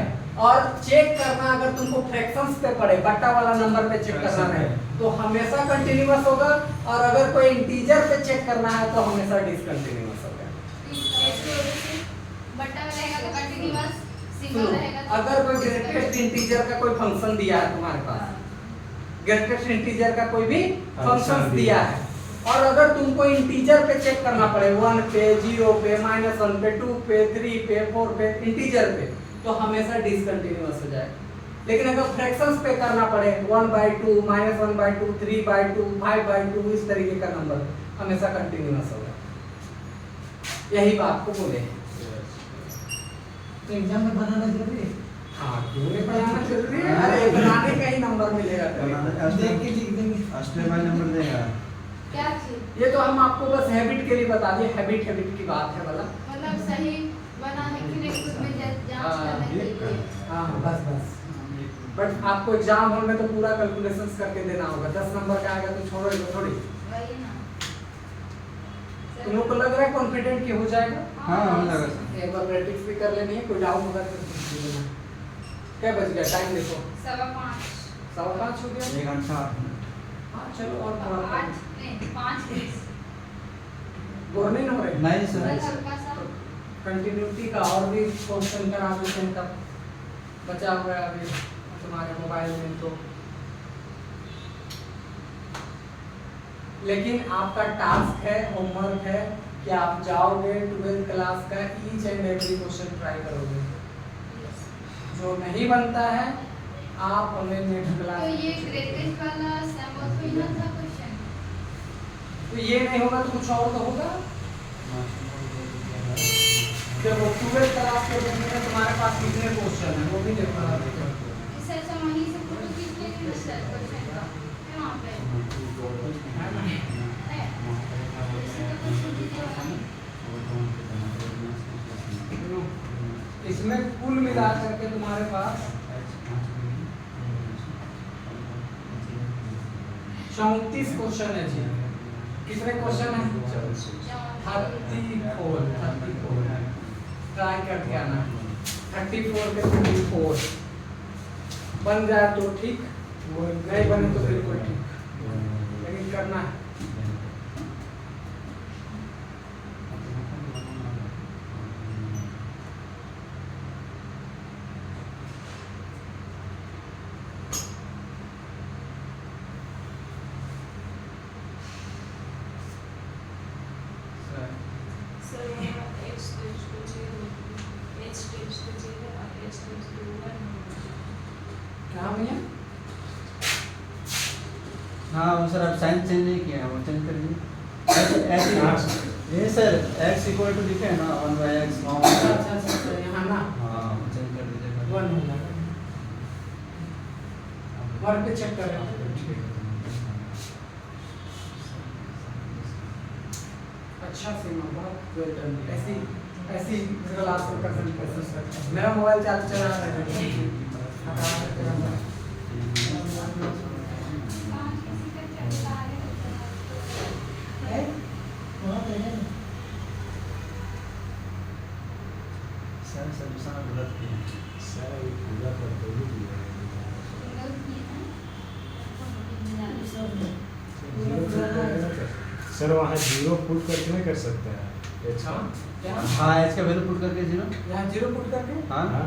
और चेक करना अगर तुमको फ्रैक्शंस पे पड़े, बट्टा वाला नंबर पे चेक करना है तो हमेशा कंटीन्यूअस होगा, और अगर कोई इंटीजर पे चेक करना है तो हमेशा डिसकंटीन्यूअस होगा। बट्टा रहेगा तो कंटीन्यूअस, सुनो, सिंगल रहेगा तो अगर कोई ग्रेटेस्ट इंटीजर का कोई फंक्शन दिया है तुम्हारे पास, ग्रेटेस्ट इंटीजर का कोई भी फंक्शन दिया है, और अगर तुमको इंटीजर पे चेक करना पड़े 1 पे, 0 पे, -1 पे, 2 पे, 3 पे, 4 पे, इंटीजर पे, तो हमेशा डिसकंटीन्यूअस हो जाएगा। लेकिन अगर फ्रैक्शंस पे करना पड़े 1/2, -1/2, 3/2, 5/2, इस तरीके का नंबर हमेशा कंटीन्यूअस होगा। यही बात को बोले हैं। तो एग्जाम में बनाना जरूरी है। हाँ, क्यों नहीं बनाना जरूरी है? अरे बनाने का ही नंबर मिलेगा देख के लिख देंगे। ऑस्ट्रेलिया नंबर देगा। क्या चीज? ये तो हम आपको बस हैबिट के लिए बता दिए, हैबिट की बात है वाला। मतलब सही बना है कि नहीं खुद में जांच करने के लिए। हाँ बस बट आपको एग्जाम हॉल में तो पूरा कैलकुलेशंस करके देना होगा। 10 नंबर का आएगा तो छोड़ोगे थोड़ी। वही ना। तुम लोग को लग रहा है कॉन्फिडेंट कि हो जाएगा? हाँ हो जाएगा सर। एक बार प्रैक्टिस भी कर लेनी है, कोई डाउट होगा तो पूछ लेना। क्या बच गया टाइम? देखो 5:15 5:15 हो गया। 1 घंटा 8 मिनट। हाँ चलो और थोड़ा 8 नहीं 5 बोर नहीं हो रहे? नहीं सर। हल्का सा कंटिन्यूटी का और भी क्वेश्चन करा देते हैं, तब बचा हुआ है अभी तुम्हारे मोबाइल में तो। लेकिन आपका टास्क है, होमवर्क है कि आप जाओगे 12th क्लास का each and every question try करोगे। जो नहीं बनता है आप हमें नेक्स्ट तो क्लास। ये ग्रेटेस्ट वाला सैंपल तो ही था क्वेश्चन। तो ये नहीं होगा तो कुछ और तो होगा। देखो 12th क्लास के बुक में तुम्हारे पास कितने क्वेश्चन है वो भी देखो। इससे अच्छा वहीं से फोटो खींच लेंगे ना सर क्वेश्चन का। है वहाँ पे है ना? है। इससे तो कुछ वीडियो है। इसमें कुल मिला करके तुम्हारे पास 34 क्वेश्चन है जी। कितने क्वेश्चन है? 34 ट्राई करके आना। 34 के 34 बन जाए तो ठीक, नहीं बने तो बिल्कुल ठीक, लेकिन करना है। सर x टेंड्स टू 0 क्या भैया? हाँ वो सर आप साइन चेंज नहीं किया है, वो चेंज कर दीजिए। ऐसे ये सर x इक्वल टू लिखे है ना 1/x अच्छा यहाँ ना हाँ वो चेंज कर दीजिए। 1 हो जाएगा। वर्क पे चेक कर रहे हो? अच्छा सीमा, बहुत वेल डन। ऐसी क्लास को कर सकते। मेरा मोबाइल चार्ज चला रहा है। हटा सकते हैं। है वहाँ पे है सर सर गलत किया। सर ये पूरा करते ही दिया सर वहाँ जीरो पुट करके नहीं कर सकते हैं अच्छा क्या? हाँ h का वैल्यू पुट करके 0। यहाँ 0 पुट करके हाँ हाँ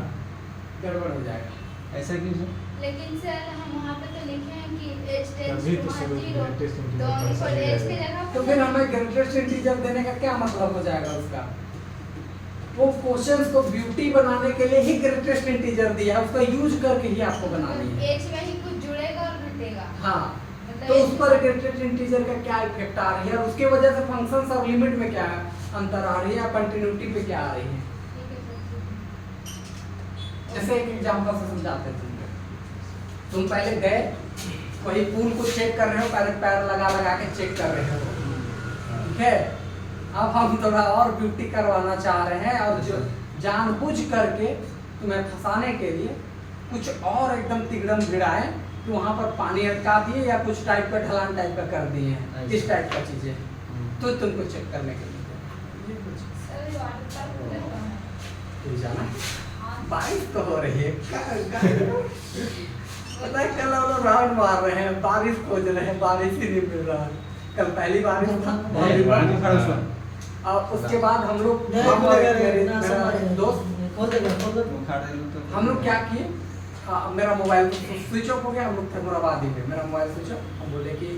गड़बड़ हो जाएगा। ऐसा क्यों सर? लेकिन सर हम वहाँ पे तो लिखे हैं कि h टेंड्स तभी टू तो सर 0 greatest integer तो का इक्वल सही h की रहेगा। जगह तो फिर हमें ग्रेटेस्ट इंटीजर देने का क्या मतलब हो जाएगा उसका? वो क्वेश्चंस को ब्यूटी बनाने के लिए ही ग्रेटेस्ट इंटीजर दिया है, उसका यूज करके ही आपको बनानी है। h में ही कुछ जुड़ेगा और घटेगा। हाँ मतलब तो h उस पर ग्रेटेस्ट इंटीजर का क्या इफेक्ट आ रही है और उसके वजह से फंक्शंस और लिमिट में क्या अंतर आ रही है या कंटिन्यूटी पे क्या आ रही है? ठीक है सर। जैसे एक एग्जांपल से समझाते हैं। तुम पहले गए वही पूल को चेक कर रहे हो, पहले पैर लगा लगा के चेक कर रहे हो, ठीक है? अब हम थोड़ा और ब्यूटी करवाना चाह रहे हैं और जो जानबूझ करके तुम्हें फंसाने के लिए कुछ और एकदम तिगड़म गिराए कि वहाँ पर पानी अटका दिए या कुछ टाइप का ढलान टाइप का कर दिए हैं, इस टाइप का चीजें, तो तुमको चेक करने के लिए ये कुछ सर ये वाटर पार्क खुले हुआ है। तो जाना बारिश तो हो रही है पता है कल हम लोग राउंड मार रहे हैं, बारिश खोज रहे हैं, बारिश ही नहीं मिल रहा है। कल पहली बारिश था और उसके बाद हम लोग हम और मेरा दोस्त खोल देगा हम लोग क्या किए, मेरा मोबाइल स्विच ऑफ हो गया। हम लोग थे मुराबादी में, मेरा मोबाइल स्विच ऑफ। हम बोले कि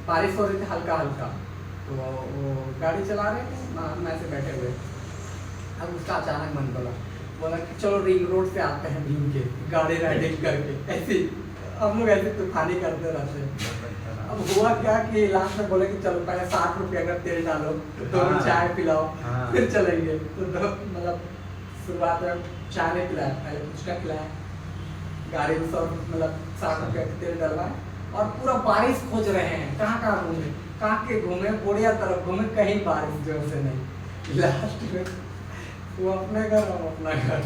बारिश हो रही थी हल्का हल्का, तो वो गाड़ी चला रहे थे, मैं से बैठे हुए। अब उसका अचानक मन बोला कि चलो रिंग रोड से आते हैं भीम के, गाड़ी राइडिंग करके। ऐसे हम लोग ऐसे तूफानी करते रहते हैं। अब हुआ क्या कि लास्ट में बोले कि चलो पहले 60 रुपये का तेल डालो, दोनों चाय पिलाओ, फिर चलेंगे। तो मतलब शुरुआत में चाय नहीं पिलाया, पहले फुचका खिलाया, गाड़ी में सब मतलब 60 रुपये का तेल डलवाए और पूरा बारिश खोज रहे हैं। कहाँ कहाँ घूमे, कहाँ के घूमे, बोड़िया तरफ घूमे, कहीं बारिश जोर से नहीं। लास्ट में वो अपने घर हम अपना घर,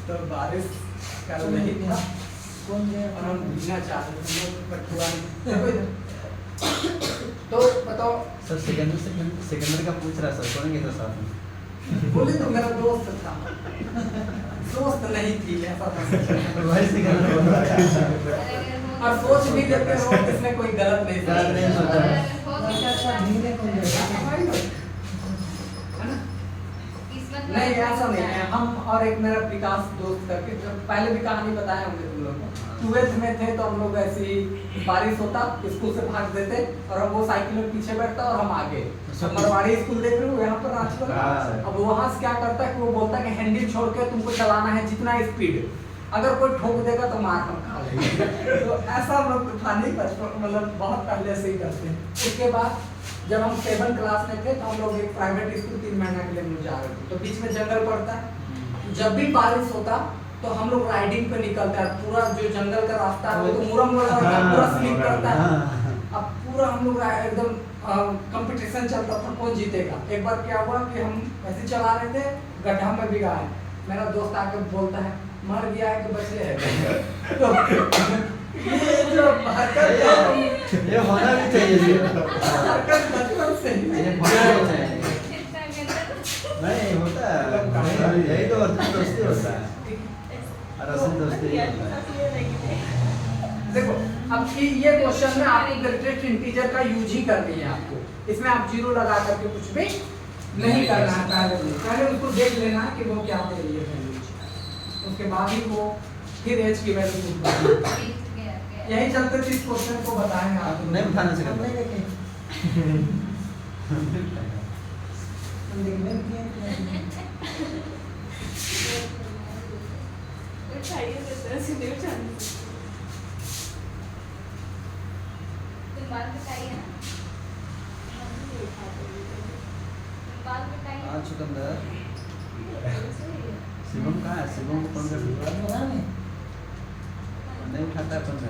तो बारिश कल नहीं था कौन गया और हम भीगना चाहते थे। तो बताओ सर सेकंडरी का पूछ रहा सर, कौन गया था साथ में? बोले तो मेरा दोस्त था, दोस्त नहीं थी ऐसा था। वही सेकंडरी बोल रहा है। और सोच भी लेते हो इसमें कोई गलत नहीं था। गलत नहीं सोचा। अच्छा भीगने कौन गया नहीं ऐसा नहीं है। हम और एक मेरा विकास दोस्त करके, जब पहले भी कहानी बताया होंगे तुम लोग को, 12th में थे तो हम लोग ऐसे ही बारिश होता, स्कूल से भाग देते और हम वो साइकिल में पीछे बैठता और हम आगे। मरवाड़ी स्कूल देख रहे हो यहाँ पर आजकल। अब वहाँ से क्या करता है कि वो बोलता है कि हैंडल छोड़ के तुमको चलाना है जितना स्पीड, अगर कोई ठोक देगा तो मार हम खा लेंगे। तो ऐसा हम लोग तूफानी बचपन मतलब बहुत पहले से ही करते हैं। उसके बाद जब हम 7th क्लास में थे तो हम लोग एक प्राइवेट स्कूल 3 महीना के लिए हम लोग जा रहे थे, तो बीच में जंगल पड़ता है। जब भी बारिश होता तो हम लोग राइडिंग पे निकलते हैं, पूरा जो जंगल का रास्ता है वो तो मुरम वाला होता है, पूरा स्लिप करता है। अब पूरा हम लोग एकदम कंपटीशन चलता था कौन जीतेगा। एक बार क्या हुआ कि हम ऐसे चला रहे थे, गड्ढा में भी गए, मेरा दोस्त आके बोलता है मर गया है कि बचे है। तो ये जो हरकत है ये होना भी चाहिए, हरकत बचपन से ही ये होना भी चाहिए। नहीं होता है, यही तो दोस्ती होता है, और असली दोस्ती यही होता है। देखो अब ये क्वेश्चन में आपको ग्रेटेस्ट इंटीजर का यूज ही करनी है आपको, इसमें आप 0 लगा करके कुछ भी नहीं करना है। पहले उसको देख लेना है कि वो क्या दे रही है वैल्यू, उसके बाद ही वो फिर एच की वैल्यू पूछना। यही चलते थे इस क्वेश्चन को बताएंगे आप नहीं उठाने से हम नहीं देखे हम देखने किए उठाइए तो तरह से नहीं उठानी। तुम बाल कटाइए ना। तुम बाल कटाइए। आज चुकंदर शिवम कहाँ है? शिवम को फोन कर दिया पता नहीं नहीं उठाता है फोन में।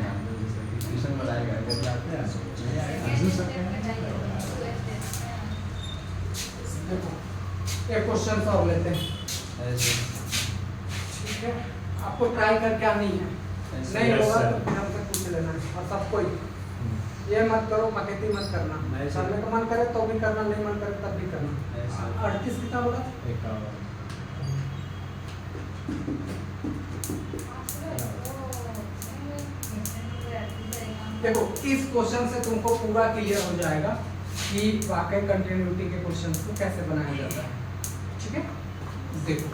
ट्यूशन में आएगा जब जाते हैं नहीं आएगा हंसू सकते हैं। देखो एक क्वेश्चन और लेते हैं, ऐसे ठीक है? आपको ट्राई करके आनी है, ऐसे नहीं Yes, होगा sir. तो फिर हमसे पूछ लेना है। और सबको ही ये मत करो, मकेती मत करना। नहीं, sir. करने का मन करे तो भी करना, नहीं मन करे तब भी करना। ऐसे 38 कितना बोला? देखो इस क्वेश्चन से तुमको पूरा क्लियर हो जाएगा कि वाकई कंटिन्यूटी के क्वेश्चन को कैसे बनाया जाता है, ठीक है? देखो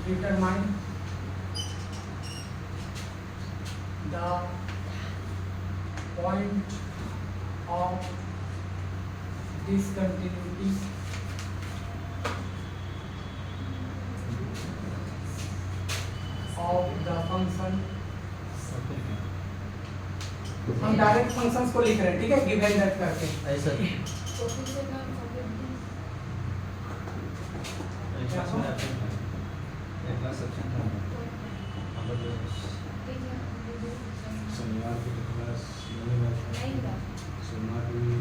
determine the point of discontinuity of the function। हम डायरेक्ट फंक्शंस को लिख रहे हैं, ठीक है? गिवन दैट करके ऐसे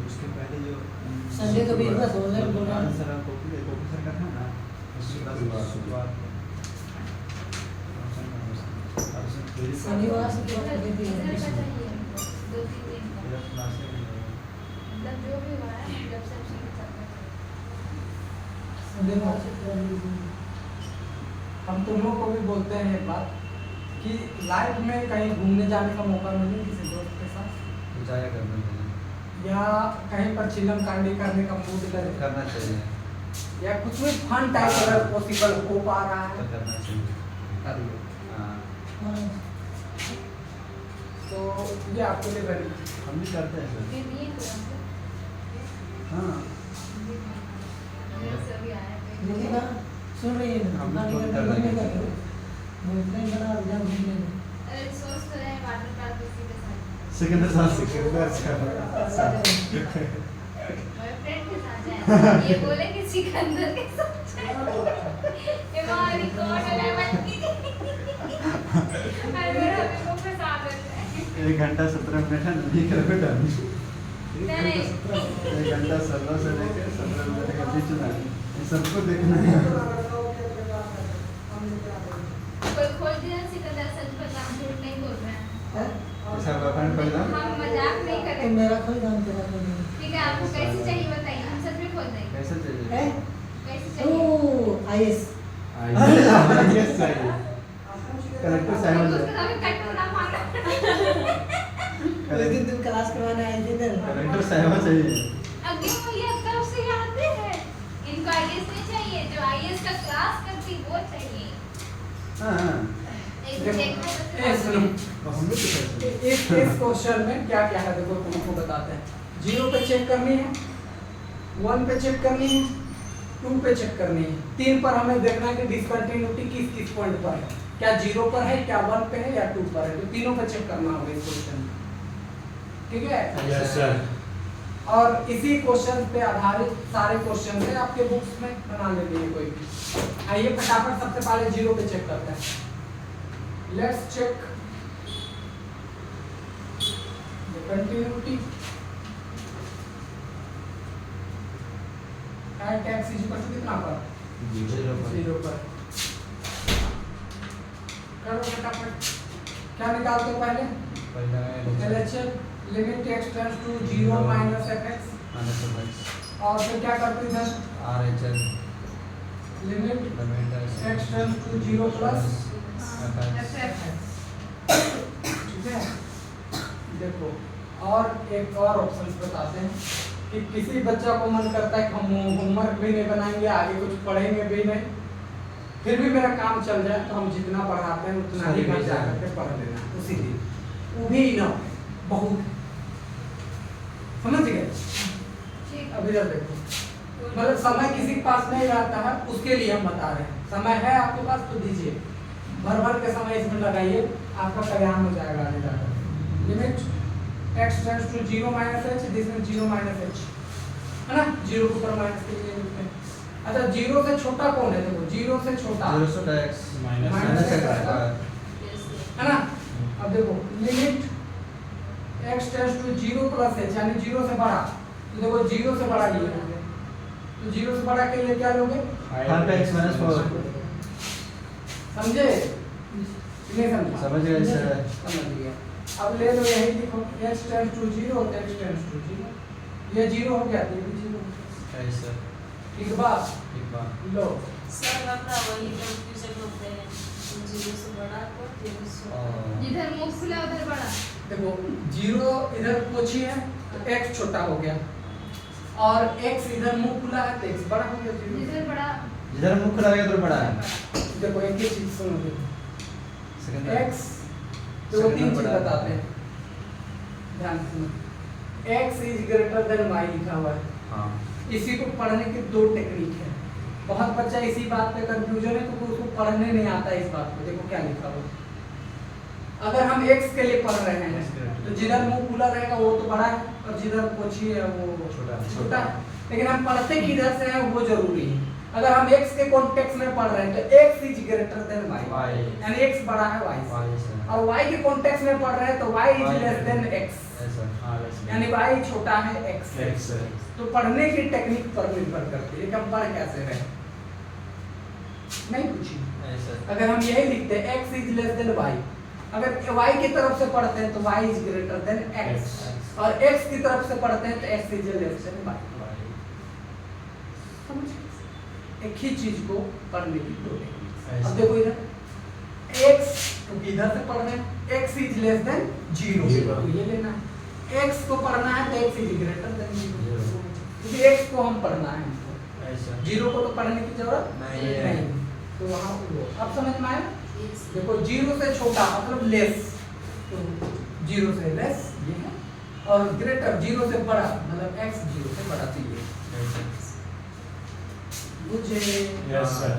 उसके पहले जो संडे को भी एक बार बोलने को बोला। सर कॉपी सर का था ना उसके बाद शुक्रवार शनिवार से तो कभी भी इधर का नहीं। चाहिए 2-3 दिन का। मतलब जो भी हुआ है जब से उसी के साथ में। शनिवार से तो कभी भी हम तुम लोग को भी बोलते हैं एक बात कि लाइफ में कहीं घूमने जाने का मौका मिले किसी दोस्त के साथ, जाया करना चाहिए या कहीं पर चिलम कांडी करने का मूड करे, करना चाहिए या कुछ भी फन टाइप अगर पॉसिबल हो पा रहा तो है करना चाहिए कर लो। हाँ हाँ, तो ये आपके लिए बनी। हम भी करते हैं सर फिर ये तुरंत हाँ ये सभी आए थे। देखिए ना, सुन रही है ना? हम पानी फोन का कर घूमने लेंगे। का करो। घूमने का ना जब घूमने का। अरे सोच तो रहे हैं वाटर पार्क उसी के साथ। सिकंदर साहब सिकंदर बॉयफ्रेंड के साथ जाए। ये बोले कि सिकंदर के साथ जाए। ये बाहर रिकॉर्ड है बंदी। अरे मेरा भी को फंसा देते हैं। 1 घंटा 17 मिनट है नहीं कर बेटा नहीं 1 घंटा 16 से लेकर 17 मिनट के बीच में ये सबको देखना है कोई खोल दिया सिकंदर सच बता हम झूठ नहीं बोल रहे हैं। हैं? ऐसा बफन खोल दो हम मजाक नहीं कर तो रहे। मेरा कोई काम तेरा कोई नहीं। ठीक है आपको कैसे चाहिए बताइए हम सच में खोल देंगे। कैसे चाहिए हैं? कैसे चाहिए? ओह, IS। यस चाहिए कलेक्टर साहब उसके सामने कट ना मांगना। उस दिन तुम क्लास करवाने आए थे ना? कलेक्टर साहब चाहिए अगे मुझे तरफ से याद है इनको आईएएस नहीं चाहिए जो आईएएस का क्लास करती वो चाहिए। हां एक देखो, देखा ए सुनो, तो हम लोग तो इस क्वेश्चन में क्या क्या है देखो तुमको बताते हैं। 0 पे चेक करनी है, 1 पे चेक करनी है, 2 पे चेक करनी है, 3 पर हमें देखना है कि डिसकंटिन्यूटी किस किस पॉइंट पर है, क्या 0 पर है, क्या 1 पे है या 2 पर है। तो तीनों पे चेक करना होगा इस क्वेश्चन में, ठीक है? Yes sir. और इसी क्वेश्चन पे आधारित सारे क्वेश्चन है आपके बुक्स में बना लेंगे कोई भी। आइए फटाफट सबसे पहले 0 पे चेक करते हैं। Let's check the continuity at x is equal to कितना पर 0 पर। करो फटाफट, क्या निकालते हो पहले? LHS limit x tends to 0 minus fx, और फिर क्या करते हैं इधर limit x tends to 0 plus, ठीक है? देखो और एक और ऑप्शन बताते हैं कि किसी बच्चा को मन करता है कि हम होमवर्क भी नहीं बनाएंगे, आगे कुछ पढ़ेंगे भी नहीं, फिर भी मेरा काम चल जाए तो हम जितना पढ़ाते हैं उतना ही घर जा करके पढ़ लेना, उसी लिए वो भी ना बहुत समझ गए। ठीक अब इधर देखो मतलब समय किसी के पास नहीं रहता है उसके लिए हम बता रहे हैं। समय है आपके पास तो दीजिए, भर भर के समय इसमें लगाइए, आपका कल्याण हो जाएगा आगे जाकर। Limit x tends to 0 minus H, this में 0 माइनस एच है ना, 0 के ऊपर माइनस के लिए लिखते हैं। अच्छा 0 से छोटा कौन है? देखो 0 से छोटा 0 से x माइनस माइनस x है ना। अब देखो limit x tends to 0 plus H यानी 0 से बड़ा, तो देखो 0 से बड़ा ये लोगे, तो 0 से बड़ा के लिए क्या लोगे? हाफ x माइनस 4 समझे? नहीं समझे? समझ गए सर। समझ गया। अब ले लो यही लिखो x tends to 0 x tends to 0, ये 0 हो गया, ये भी 0 हो गया। ऐसा ठीक बात, ठीक बात। लो सर अपना वही कंफ्यूजन होते हैं, 0 से बड़ा को 0 से और जिधर मुंह खुला उधर बड़ा। देखो 0 इधर पूछी है तो x छोटा हो गया, और x इधर मुंह खुला है तो x बड़ा हो गया 0। जिधर बड़ा जिधर मुख खुला है उधर बड़ा है। देखो एक ही चीज सुनो, देखो सेकंड x तो तीन चीज बताते हैं, ध्यान से सुनो। x is greater than y लिखा हुआ है, हां इसी को पढ़ने की दो टेक्निक है। बहुत बच्चा इसी बात पे कंफ्यूजन है तो उसको पढ़ने नहीं आता है इस बात को। देखो क्या लिखा हुआ है, अगर हम x के लिए पढ़ रहे हैं तो जिधर मुंह खुला रहेगा वो तो बड़ा है, और जिधर पोछी है वो छोटा है। लेकिन हम पढ़ते किधर से हैं वो जरूरी है। अगर हम x के कॉन्टेक्स्ट में पढ़ रहे हैं तो x is greater than y, यानी x बड़ा है y से, y से और y के कॉन्टेक्स्ट में पढ़ रहे हैं तो y is less than x, ऐसा हां यानी y छोटा है x से। x तो पढ़ने की टेक्निक पर निर्भर करती है कि हम पढ़ कैसे रहे, नहीं पूछी। ऐसा अगर हम यही लिखते हैं x is less than y, अगर y की तरफ से पढ़ते हैं तो y is greater than x, और x की तरफ से पढ़ते हैं तो x is less than y। समझ गए? एक ही चीज को पढ़ने की दो टेक्निक। अब देखो इधर x तो इधर से पढ़ रहे हैं x इज लेस देन 0, तो ये लेना है। x को पढ़ना है तो x इज ग्रेटर देन 0, क्योंकि x को हम पढ़ना है हमको, ऐसा 0 को तो पढ़ने की जरूरत नहीं है। नहीं। तो वहां अब समझ में आया? देखो 0 से छोटा मतलब लेस, तो 0 से लेस ये है, और ग्रेटर 0 से बड़ा मतलब x 0 से बड़ा चाहिए। मुझे यस सर।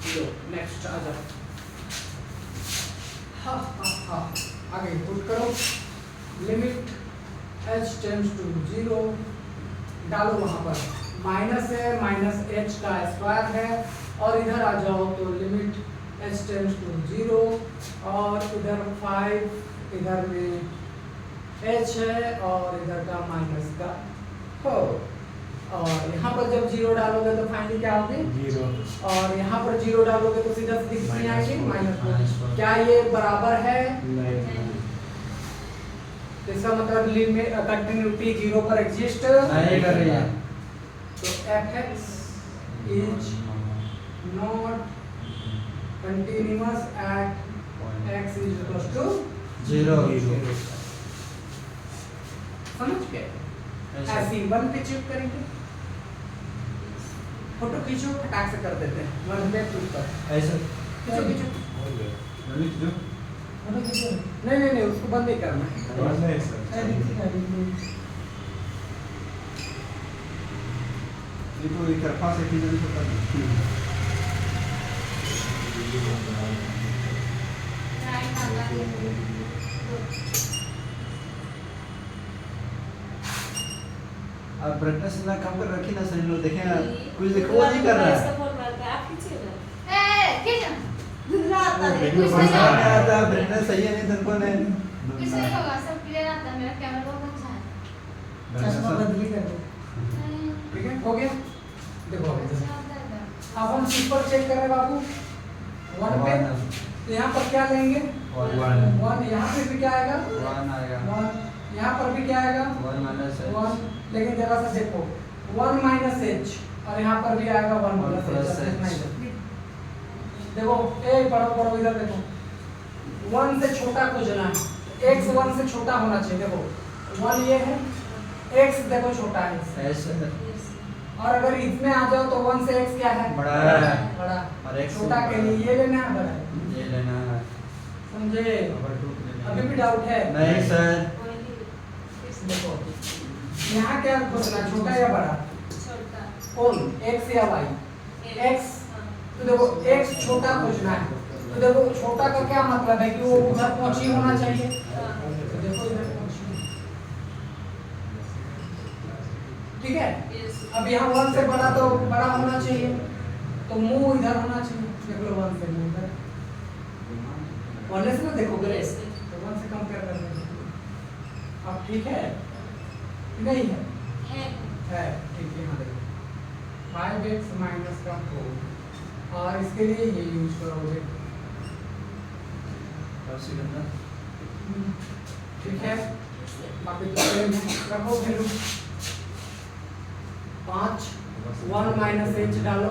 लो नेक्स्ट आ जाओ। हाँ आगे पुट करो। लिमिट h टेंड्स टू 0 डालो, वहां पर माइनस है, माइनस h का स्क्वायर है, और इधर आ जाओ तो लिमिट h टेंड्स टू 0, और इधर 5 इधर में h है, और इधर का माइनस का 4, और यहाँ पर जब 0 डालोगे तो फाइनली क्या होगी 0 और यहाँ पर 0 डालोगे तो सीधा सीधी कितनी आएगी -4, -4। क्या ये बराबर है? नहीं तो इसका मतलब लिमिट कंटिन्यूटी 0 पर एग्जिस्ट नहीं कर रही है। तो fx is not continuous at x is equal to 0 समझ गए? ऐसी 1 पे चेक करेंगे, फोटो खींचो फटाक से कर देते हैं 1 पे क्लिक कर ऐसा खींचो खींचो हो गया। लिख दो फोटो खींचो नहीं उसको बंद ही करना है। बस नहीं सर। ये तो एक तरफा से खींचना तो कर राइट आगा दे। अब ब्राइटनेस इतना कम कर रखी ना सही लोग देखें कुछ देखो वो नहीं कर रहा है। आप खींचिएगा। ए खींचो, दूसरा आता है। वीडियो कुछ बन नहीं रहा होगा, है। आता ब्राइटनेस सही है नहीं तुमको ने कुछ नहीं होगा, सब क्लियर आता है। मेरा कैमरा बहुत अच्छा है। चश्मा बदली कर दो। ठीक है हो गया। देखो अच्छा आता है। अब हम सुपर चेक करें बाबू 1 पे, तो यहाँ पर क्या लेंगे 1, यहाँ पे भी क्या आएगा 1 आएगा 1, यहाँ पर भी क्या आएगा 1 माइनस 1, लेकिन जरा सा देखो 1 माइनस एच, और यहाँ पर भी आएगा 1 प्लस एच। देखो ए पढ़ो इधर देखो 1 से छोटा खोजना है, x 1 से छोटा होना चाहिए। देखो 1 ये है, x देखो छोटा है, ऐसा और अगर इसमें आ जाओ तो 1 से x क्या है बड़ा है। बड़ा, और x छोटा के लिए ये लेना है बड़ा, ये लेना है समझे? ओवर 2 लेना अभी भी डाउट है? नहीं सर देखो यहाँ क्या खोजना, छोटा या बड़ा? छोटा कौन x या y? x। तो देखो x छोटा खोजना है, तो देखो छोटा का क्या मतलब है कि वो उधर पहुंची होना चाहिए। तो देखो इधर पहुंची, ठीक है। अब यहाँ 1 से बड़ा तो बड़ा होना चाहिए, तो मुंह इधर होना चाहिए। देख लो 1 से मुंह इधर, 1 से ना देखोगे तो 1 से कंपेयर कर लो। अब ठीक है नहीं है? है, ठीक है। यहाँ देखो 5x माइनस का 4, और इसके लिए ये यूज करोगे, ठीक है। बाकी तो रखो वैल्यू 5, 1 माइनस h डालो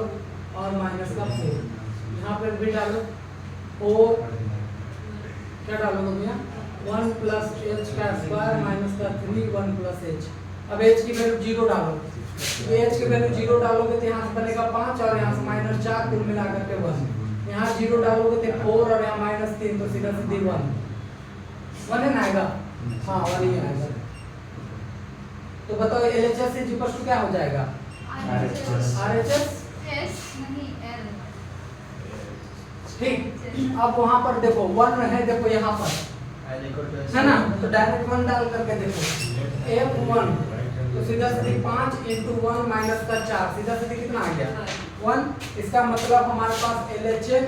और माइनस का 4, यहाँ पर भी डालो 4, क्या डालोगे भैया 1 प्लस h का स्क्वायर माइनस का 3 1 प्लस h। अब h की वैल्यू 0 डालो, तो h की वैल्यू 0 डालोगे तो यहाँ से बनेगा 5 और यहाँ से माइनस 4, कुल मिला करके 1। यहाँ 0 डालोगे तो 4 और यहाँ माइनस 3, तो सीधा सीधी 1 है ना आएगा। हाँ 1 ही आएगा। तो बताओ LHS इज इक्वल टू क्या हो जाएगा? RHS। ठीक। अब वहां पर देखो 1 है, देखो यहाँ पर है ना, तो डायरेक्ट 1 डाल करके देखो F1, तो सीधा सीधी 5 × 1 माइनस का 4, सीधा सीधी कितना आ गया 1। इसका मतलब हमारे पास LHS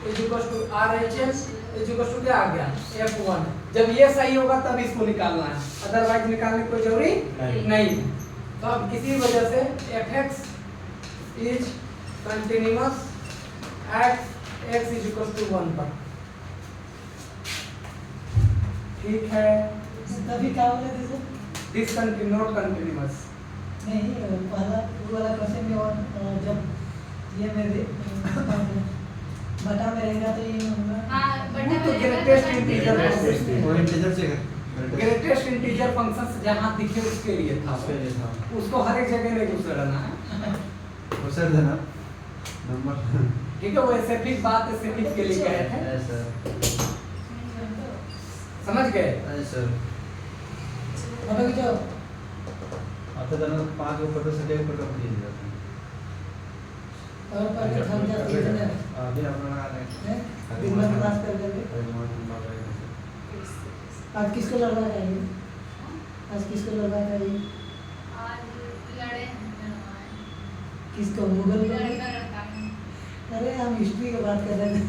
is equal to RHS is equal to क्या आ गया F1। जब ये सही होगा तब इसको निकालना है, अदरवाइज निकालने की कोई जरूरी नहीं। तो अब इसी वजह से Fx is continuous at x is equal to 1 पर, ठीक है। तभी क्या बोले थे सर? Discontinue not continuous. नहीं, पहला वो वाला क्वेश्चन में, और जब ये मेरे बटा में रहेगा तो ये होगा। हाँ बटा तो ग्रेटेस्ट इंटीजर वो इंटीजर से ग्रेटेस्ट इंटीजर फंक्शन जहां दिखे उसके लिए था, उसको हर एक जगह नहीं घुसड़ना है, घुसड़ देना नंबर। ठीक है। वो स्पेसिफिक बात स्पेसिफिक के लिए कहे थे, सर समझ गए? सर फोटो खींचो। आता था ना 5 फोटो से एक फोटो खींच दिया और पर के थम जाती है ना, अभी अपना लगा रहे हैं दिन भर क्लास कर करके। आज किसको लड़वा चाहिए? आज किसको लड़वा चाहिए? किसको? मुगल को? अरे हम हिस्ट्री की बात कर रहे थे।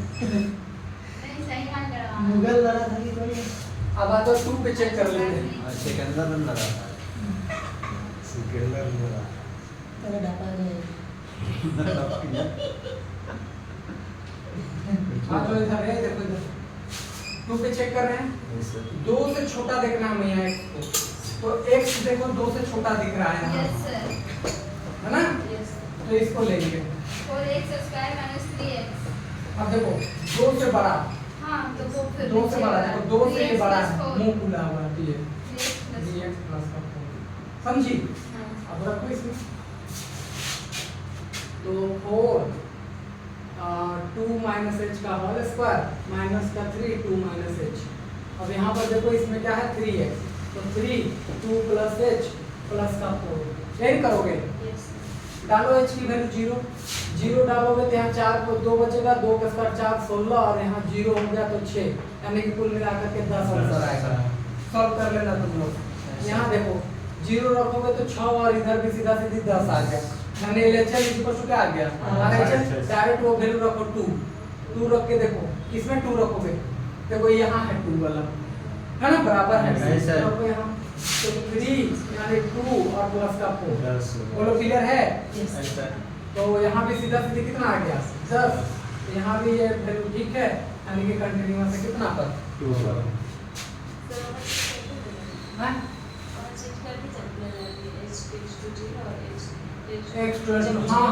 मुगल लड़ा था कि थोड़ी? अब आ जाओ 2 पे चेक कर लेते हैं। सिकंदर रन लगा अरे डापा गए। हाँ तो इधर है, देखो इधर 2 पे चेक कर रहे हैं। 2 से छोटा देखना है यहाँ x को, तो x देखो 2 से छोटा दिख रहा है यहाँ, है ना, तो इसको लेंगे। 4x square minus 3x। अब देखो 2 से बड़ा, हाँ तो वो फिर 2 से बड़ा, देखो 2 से ये बड़ा है, 4 मुंह खुला हुआ है, ये dx प्लस का 4, समझी? अब रखो इसमें, तो 4 2 माइनस h का होल स्क्वायर माइनस का 3 2 माइनस h। अब यहाँ पर देखो इसमें क्या है 3x, तो 3 2 प्लस h प्लस का 4, यही करोगे। डालो h की वैल्यू 0 डालोगे तो यहाँ 4 को 2 बचेगा, 2 का स्क्वायर 4 16 और यहाँ 0 हो गया तो 6, यानी कि कुल मिलाकर के 10 आंसर आएगा। सॉल्व कर लेना तुम लोग। यहाँ देखो 0 रखोगे तो 6 और इधर भी सीधा सीधी 10 आ गया, यानी LHS इक्वल टू क्या आ गया RHS। डायरेक्ट वो वैल्यू रखो 2 रख के देखो किसमें 2 रखोगे, देखो यहाँ है 2 वाला, है ना, बराबर है, रखो यहाँ तो 3 यानी 2 और प्लस का 4, बोलो क्लियर है? तो यहाँ भी सीधा सीधी कितना आ गया 10, यहाँ भी ये वैल्यू ठीक है, यानी कि कंटिन्यूअस है कितना पर 2 हैं x = हाँ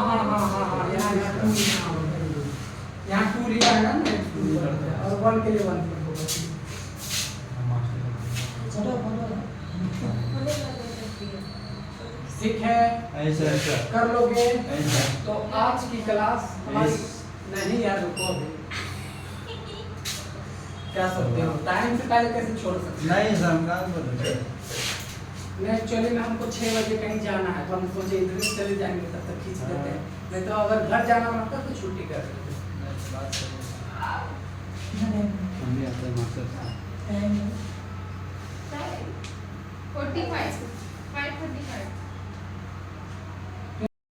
यहाँ 2 लिया है ना, और 1 के लिए 1 फोटो फोटो ठीक है, ऐसा कर लोगे। ऐसा तो आज की क्लास हमारी नहीं यार, रुको अभी, क्या सकते हो, टाइम से पहले कैसे छोड़ सकते हो? नहीं सर हम काम कर रहे नहीं एक्चुअली में हमको 6 बजे कहीं जाना है तो हम सोचे इधर से चले जाएंगे तब तक खींच देते हैं, नहीं तो अगर घर जाना होता तो छुट्टी कर देते। बात सही है। धन्यवाद। हम भी आते हैं मास्टर से। Thank you. 45 5:35